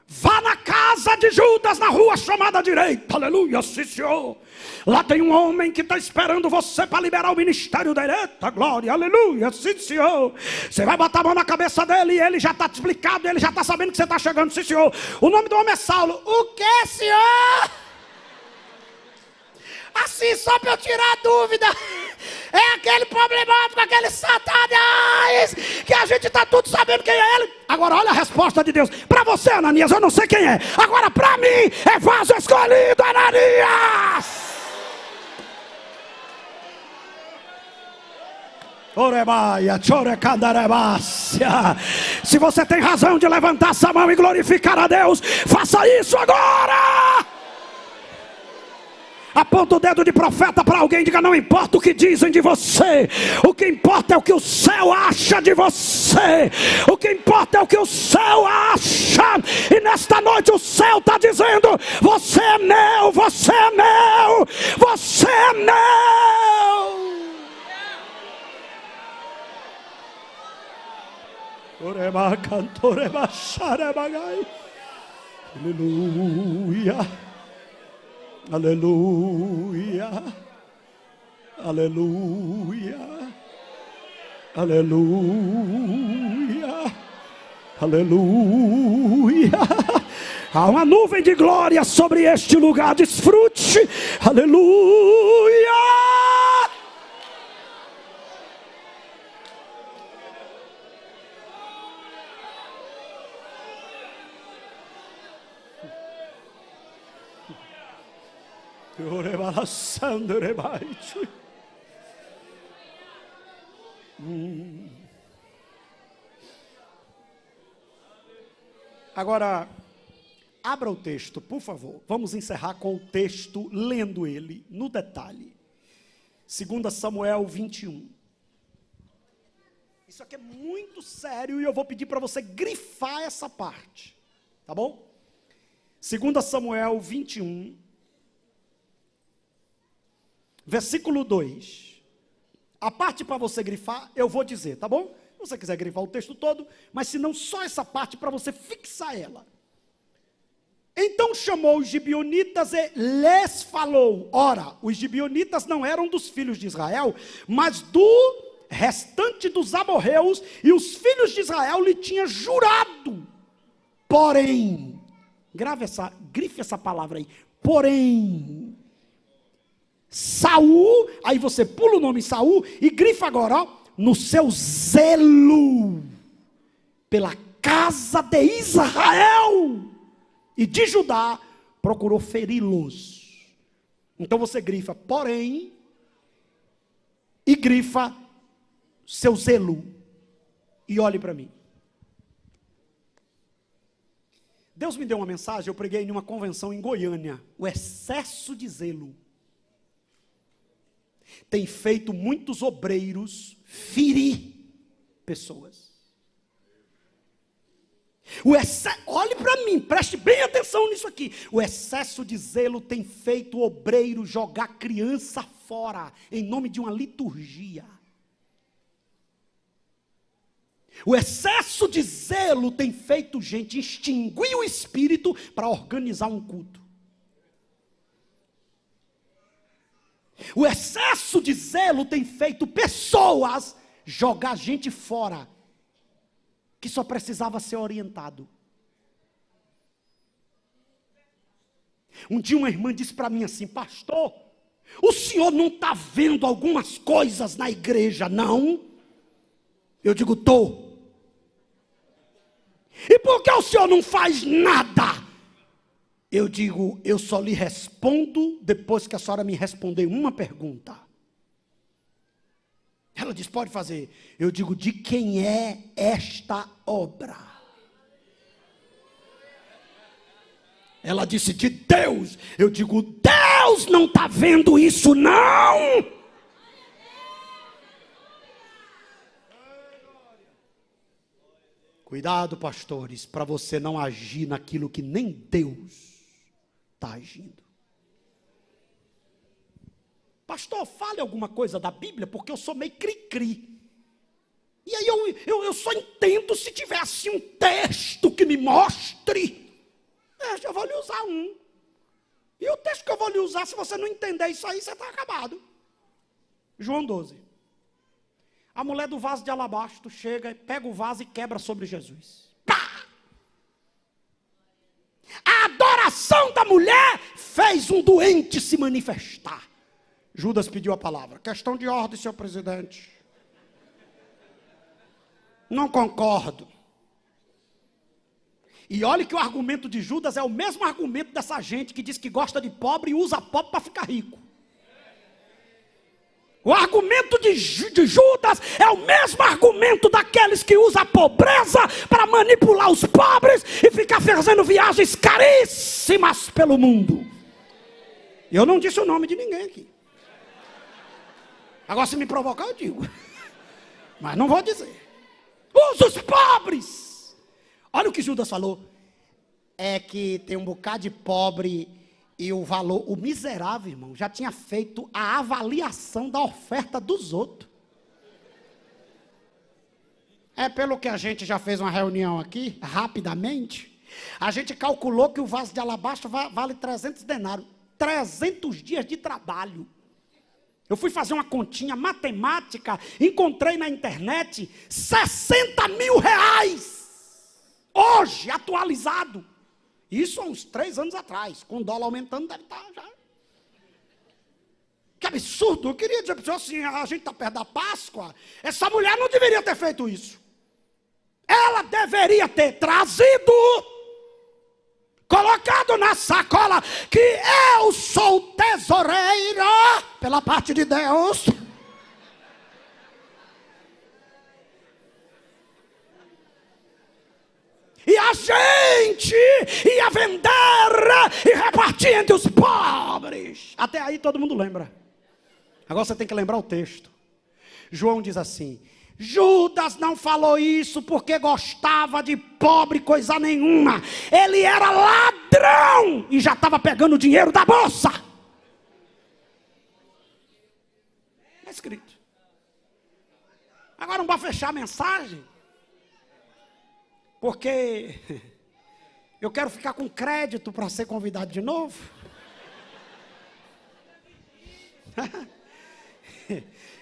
vá na casa de Judas, na rua chamada direita, aleluia, sim senhor. Lá tem um homem que está esperando você para liberar o ministério da direita, glória, aleluia, sim senhor. Você vai botar a mão na cabeça dele e ele já está explicado, ele já está sabendo que você está chegando, sim senhor. O nome do homem é Saulo. O que, senhor? Assim, só para eu tirar a dúvida, é aquele problemático, aquele Satanás, que a gente está tudo sabendo quem é ele. Agora olha a resposta de Deus. Para você, Ananias, eu não sei quem é. Agora para mim, é vaso escolhido, Ananias. Se você tem razão de levantar essa mão e glorificar a Deus, faça isso agora. Aponta o dedo de profeta para alguém e diga, não importa o que dizem de você, o que importa é o que o céu acha de você, o que importa é o que o céu acha, e nesta noite o céu está dizendo, você é meu, você é meu, você é meu. Aleluia. Aleluia, aleluia, aleluia, aleluia. Há uma nuvem de glória sobre este lugar, desfrute, aleluia. Agora, abra o texto, por favor. Vamos encerrar com o texto, lendo ele no detalhe. 2 Samuel 21. Isso aqui é muito sério e eu vou pedir para você grifar essa parte. Tá bom? 2 Samuel 21. Versículo 2. A parte para você grifar, eu vou dizer, tá bom? Se você quiser grifar o texto todo, mas se não, só essa parte para você fixar ela. Então chamou os gibeonitas e lhes falou. Ora, os gibeonitas não eram dos filhos de Israel, mas do restante dos amorreus, e os filhos de Israel lhe tinham jurado. Porém, grife essa palavra aí. Porém, Saul, aí você pula o nome Saul e grifa agora, ó, no seu zelo pela casa de Israel e de Judá, procurou feri-los. Então você grifa, porém, e grifa seu zelo, e olhe para mim. Deus me deu uma mensagem, eu preguei em uma convenção em Goiânia, o excesso de zelo tem feito muitos obreiros ferir pessoas. Olhe para mim, preste bem atenção nisso aqui. O excesso de zelo tem feito o obreiro jogar criança fora, em nome de uma liturgia. O excesso de zelo tem feito gente extinguir o espírito para organizar um culto. O excesso de zelo tem feito pessoas jogar gente fora, que só precisava ser orientado. Um dia uma irmã disse para mim assim, pastor, o senhor não está vendo algumas coisas na igreja, não? Eu digo, estou. E por que o senhor não faz nada? Eu digo, eu só lhe respondo depois que a senhora me responder uma pergunta. Ela diz, pode fazer. Eu digo, de quem é esta obra? Ela disse, de Deus. Eu digo, Deus não está vendo isso, não. Cuidado, pastores, para você não agir naquilo que nem Deus está agindo. Pastor, fale alguma coisa da Bíblia, porque eu sou meio cri-cri. E aí eu só entendo se tivesse um texto que me mostre. Eu vou lhe usar um. E o texto que eu vou lhe usar, se você não entender isso aí, você está acabado. João 12. A mulher do vaso de alabastro chega, pega o vaso e quebra sobre Jesus. Pá! A adoração da mulher fez um doente se manifestar. Judas pediu a palavra. Questão de ordem, senhor presidente. Não concordo. E olhe que o argumento de Judas é o mesmo argumento dessa gente que diz que gosta de pobre e usa pobre para ficar rico. O argumento de Judas é o mesmo argumento daqueles que usam a pobreza para manipular os pobres e ficar fazendo viagens caríssimas pelo mundo. Eu não disse o nome de ninguém aqui. Agora, se me provocar, eu digo. Mas não vou dizer. Usa os pobres. Olha o que Judas falou. É que tem um bocado de pobre e o valor, o miserável, irmão, já tinha feito a avaliação da oferta dos outros. É pelo que a gente já fez uma reunião aqui, rapidamente. A gente calculou que o vaso de alabastro vale 300 denários. 300 dias de trabalho. Eu fui fazer uma continha matemática, encontrei na internet 60 mil reais. Hoje, atualizado. Isso há uns 3 anos atrás. Com o dólar aumentando, deve estar já. Que absurdo. Eu queria dizer para você assim, a gente está perto da Páscoa. Essa mulher não deveria ter feito isso. Ela deveria ter trazido, colocado na sacola, que eu sou tesoureira, pela parte de Deus. E a indigente ia vender e repartir entre os pobres. Até aí todo mundo lembra. Agora você tem que lembrar o texto. João diz assim: Judas não falou isso porque gostava de pobre coisa nenhuma. Ele era ladrão e já estava pegando o dinheiro da bolsa. É escrito. Agora não vai fechar a mensagem, porque eu quero ficar com crédito para ser convidado de novo.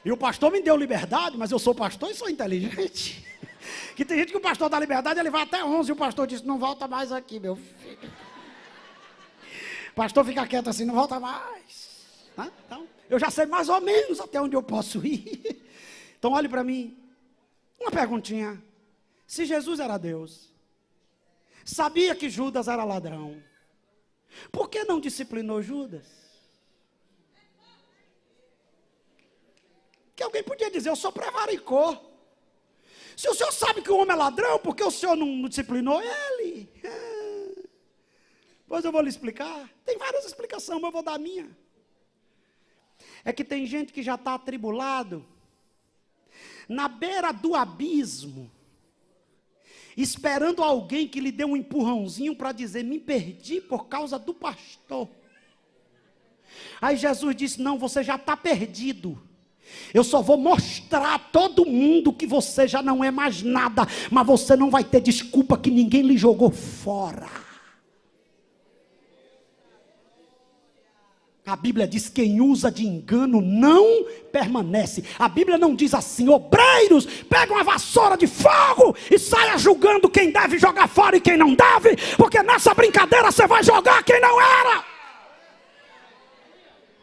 E o pastor me deu liberdade, mas eu sou pastor e sou inteligente. Que tem gente que o pastor dá liberdade, ele vai até 11, e o pastor diz: não volta mais aqui, meu filho. O pastor fica quieto assim: não volta mais. Então, eu já sei mais ou menos até onde eu posso ir. Então olhe para mim, uma perguntinha: se Jesus era Deus, sabia que Judas era ladrão, por que não disciplinou Judas? Que alguém podia dizer: o senhor prevaricou. Se o senhor sabe que o homem é ladrão, por que o senhor não disciplinou ele? Pois eu vou lhe explicar. Tem várias explicações, mas eu vou dar a minha. É que tem gente que já está atribulado, na beira do abismo, esperando alguém que lhe dê um empurrãozinho para dizer: me perdi por causa do pastor. Aí Jesus disse: não, você já está perdido. Eu só vou mostrar a todo mundo que você já não é mais nada, mas você não vai ter desculpa que ninguém lhe jogou fora. A Bíblia diz: quem usa de engano não permanece. A Bíblia não diz assim: obreiros, pega uma vassoura de fogo e saia julgando quem deve jogar fora e quem não deve, porque nessa brincadeira você vai jogar quem não era.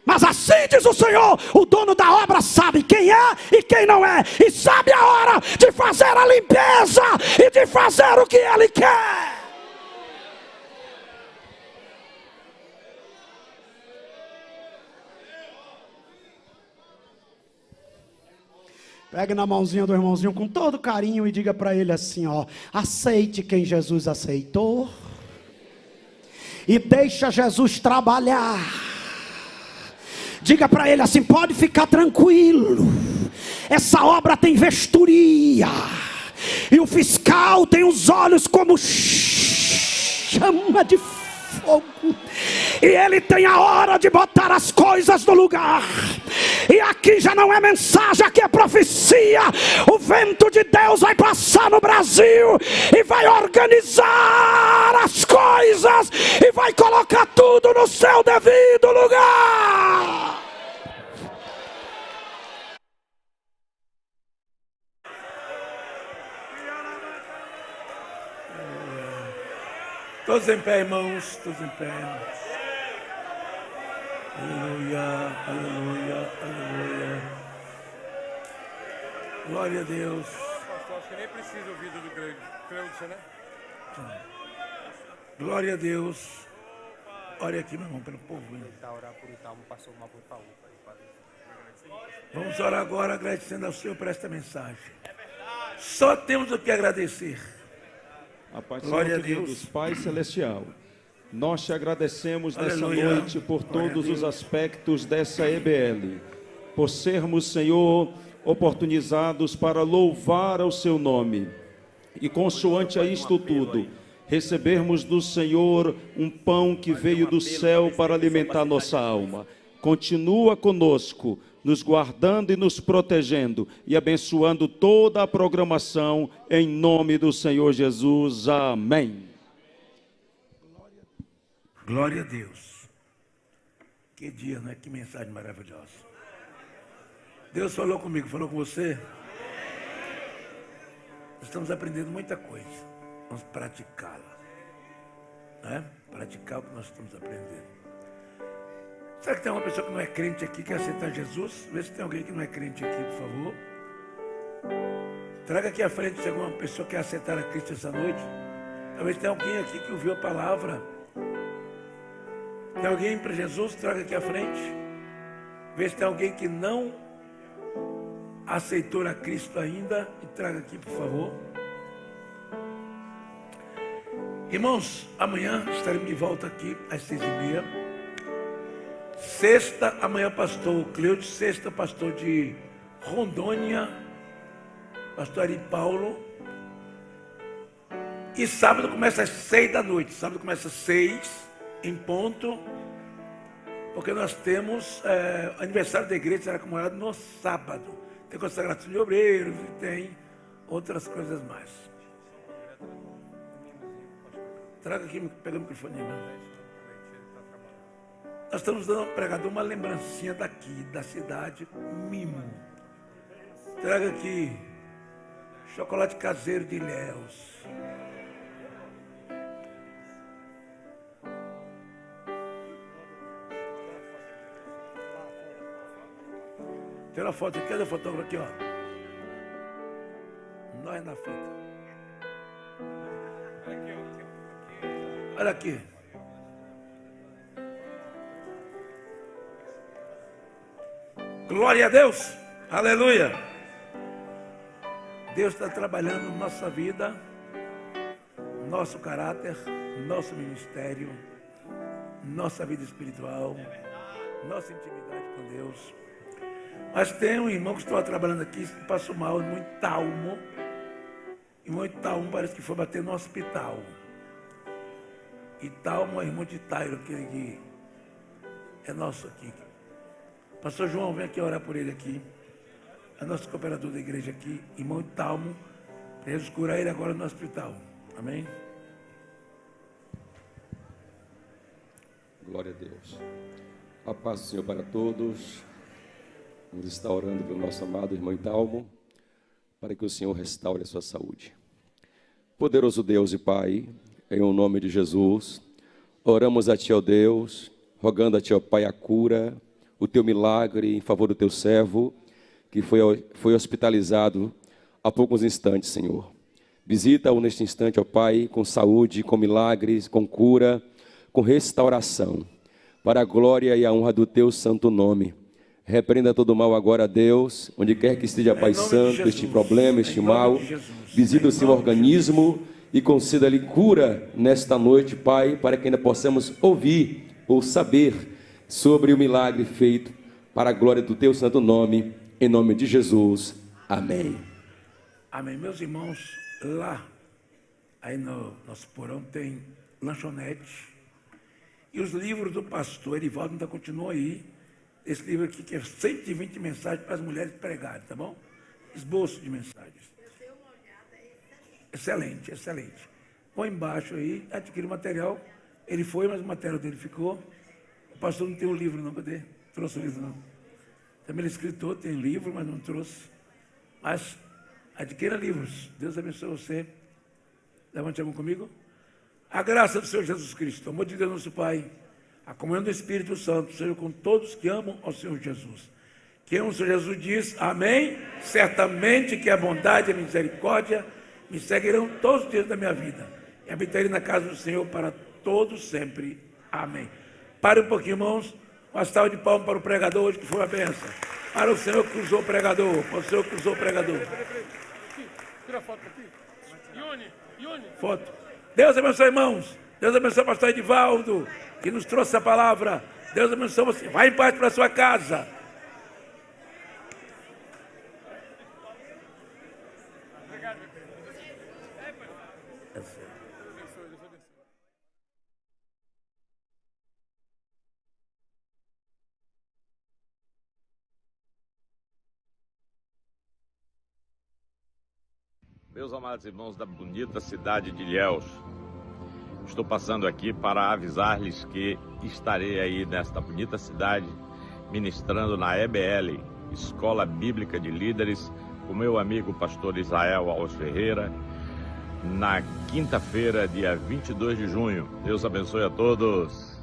Mas assim diz o Senhor: o dono da obra sabe quem é e quem não é, e sabe a hora de fazer a limpeza e de fazer o que Ele quer. Pegue na mãozinha do irmãozinho com todo carinho e diga para ele assim: ó, aceite quem Jesus aceitou e deixa Jesus trabalhar. Diga para ele assim: pode ficar tranquilo, essa obra tem vistoria, e o fiscal tem os olhos como chama de fogo, e ele tem a hora de botar as coisas no lugar. E aqui já não é mensagem, aqui é profecia. O vento de Deus vai passar no Brasil e vai organizar as coisas e vai colocar tudo no seu devido lugar. Todos em pé, irmãos, todos em pé. Aleluia, aleluia, aleluia. Glória a Deus. Pastor, acho que nem precisa ouvir do Cleudson, né? Glória a Deus. Ore aqui, meu irmão, pelo povo. Vamos orar agora agradecendo ao Senhor por esta mensagem. Só temos o que agradecer. A paz do Glória Senhor, a Deus. queridos, Pai Celestial, nós te agradecemos nessa Aleluia. noite por Glória todos a Deus. os aspectos dessa EBL, por sermos, Senhor, oportunizados para louvar ao seu nome, e consoante a isto tudo, recebermos do Senhor um pão que veio do céu para alimentar nossa alma. Continua conosco, nos guardando e nos protegendo e abençoando toda a programação, em nome do Senhor Jesus. Amém. Glória a Deus. Que dia, né? Que mensagem maravilhosa. Deus falou comigo, falou com você? Estamos aprendendo muita coisa. Vamos praticá-la. Né? Praticar o que nós estamos aprendendo. Será que tem uma pessoa que não é crente aqui, que quer aceitar Jesus? Vê se tem alguém que não é crente aqui, por favor. Traga aqui à frente se alguma pessoa quer aceitar a Cristo essa noite. Talvez tenha alguém aqui que ouviu a palavra. Tem alguém para Jesus? Traga aqui à frente. Vê se tem alguém que não aceitou a Cristo ainda. E traga aqui, por favor. Irmãos, amanhã estaremos de volta aqui às 6h30. Sexta, amanhã pastor Cleude, sexta pastor de Rondônia, pastor Ari Paulo. E sábado começa às 6 da noite. Sábado começa às 6 em ponto, porque nós temos aniversário da igreja, será comemorado no sábado. Tem consagração de obreiros e tem outras coisas mais. Traga aqui, pega o microfone, irmão. Nós estamos dando ao pregador uma lembrancinha daqui, da cidade, mimo. Traga aqui chocolate caseiro de Ilhéus. Tira a foto aqui, cadê o fotógrafo aqui, ó? Nós na fita. Olha aqui. Glória a Deus. Aleluia. Deus está trabalhando na nossa vida, nosso caráter, nosso ministério, nossa vida espiritual, nossa intimidade com Deus. Mas tem um irmão que estava trabalhando aqui, que passou mal, irmão Italmo. Irmão Italmo parece que foi bater no hospital. Italmo é irmão de Tairo, aquele que é nosso aqui. Pastor João, vem aqui orar por ele aqui. É nosso cooperador da igreja aqui, irmão Italmo. Para Jesus curar ele agora no hospital. Amém? Glória a Deus. A paz do Senhor para todos. Vamos estar orando pelo nosso amado irmão Italmo, para que o Senhor restaure a sua saúde. Poderoso Deus e Pai, em o nome de Jesus, oramos a Ti, ó Deus, rogando a Ti, ó Pai, a cura, o Teu milagre em favor do Teu servo, que foi hospitalizado há poucos instantes, Senhor. Visita-o neste instante, ó Pai, com saúde, com milagres, com cura, com restauração, para a glória e a honra do Teu santo nome. Repreenda todo mal agora, Deus, onde quer que esteja, Pai Santo, este problema, este mal. Visita o seu organismo e conceda-lhe cura nesta noite, Pai, para que ainda possamos ouvir ou saber sobre o milagre feito para a glória do Teu santo nome, em nome de Jesus. Amém. Amém. Meus irmãos, lá, aí no nosso porão tem lanchonete. E os livros do pastor Erivaldo ainda continuam aí. Esse livro aqui que é 120 mensagens para as mulheres pregarem, tá bom? Esboço de mensagens. Excelente, excelente. Põe embaixo aí, adquire o material. Ele foi, mas o material dele ficou. O pastor não tem o livro não, cadê? Trouxe o livro não. Também ele é escritor, tem livro, mas não trouxe. Mas adquira livros. Deus abençoe você. Levante a mão comigo. A graça do Senhor Jesus Cristo, o amor de Deus nosso Pai, a comunhão do Espírito Santo seja com todos que amam ao Senhor Jesus. Quem ama o Senhor Jesus diz, amém. Certamente que a bondade e a misericórdia me seguirão todos os dias da minha vida. E habitarei na casa do Senhor para todos sempre. Amém. Pare um pouquinho, irmãos. Uma salva de palmas para o pregador hoje, que foi uma bênção. Para o Senhor que usou o pregador. Para o Senhor que usou o pregador. Tira a foto aqui. Ione. Foto. Deus abençoe, irmãos. Deus abençoe o pastor Edivaldo, que nos trouxe a palavra. Deus abençoe você. Vai em paz para a sua casa. Obrigado. Meus amados irmãos da bonita cidade de Ilhéus, estou passando aqui para avisar-lhes que estarei aí nesta bonita cidade ministrando na EBL, Escola Bíblica de Líderes, com meu amigo pastor Israel Alves Ferreira, na quinta-feira, dia 22 de junho. Deus abençoe a todos.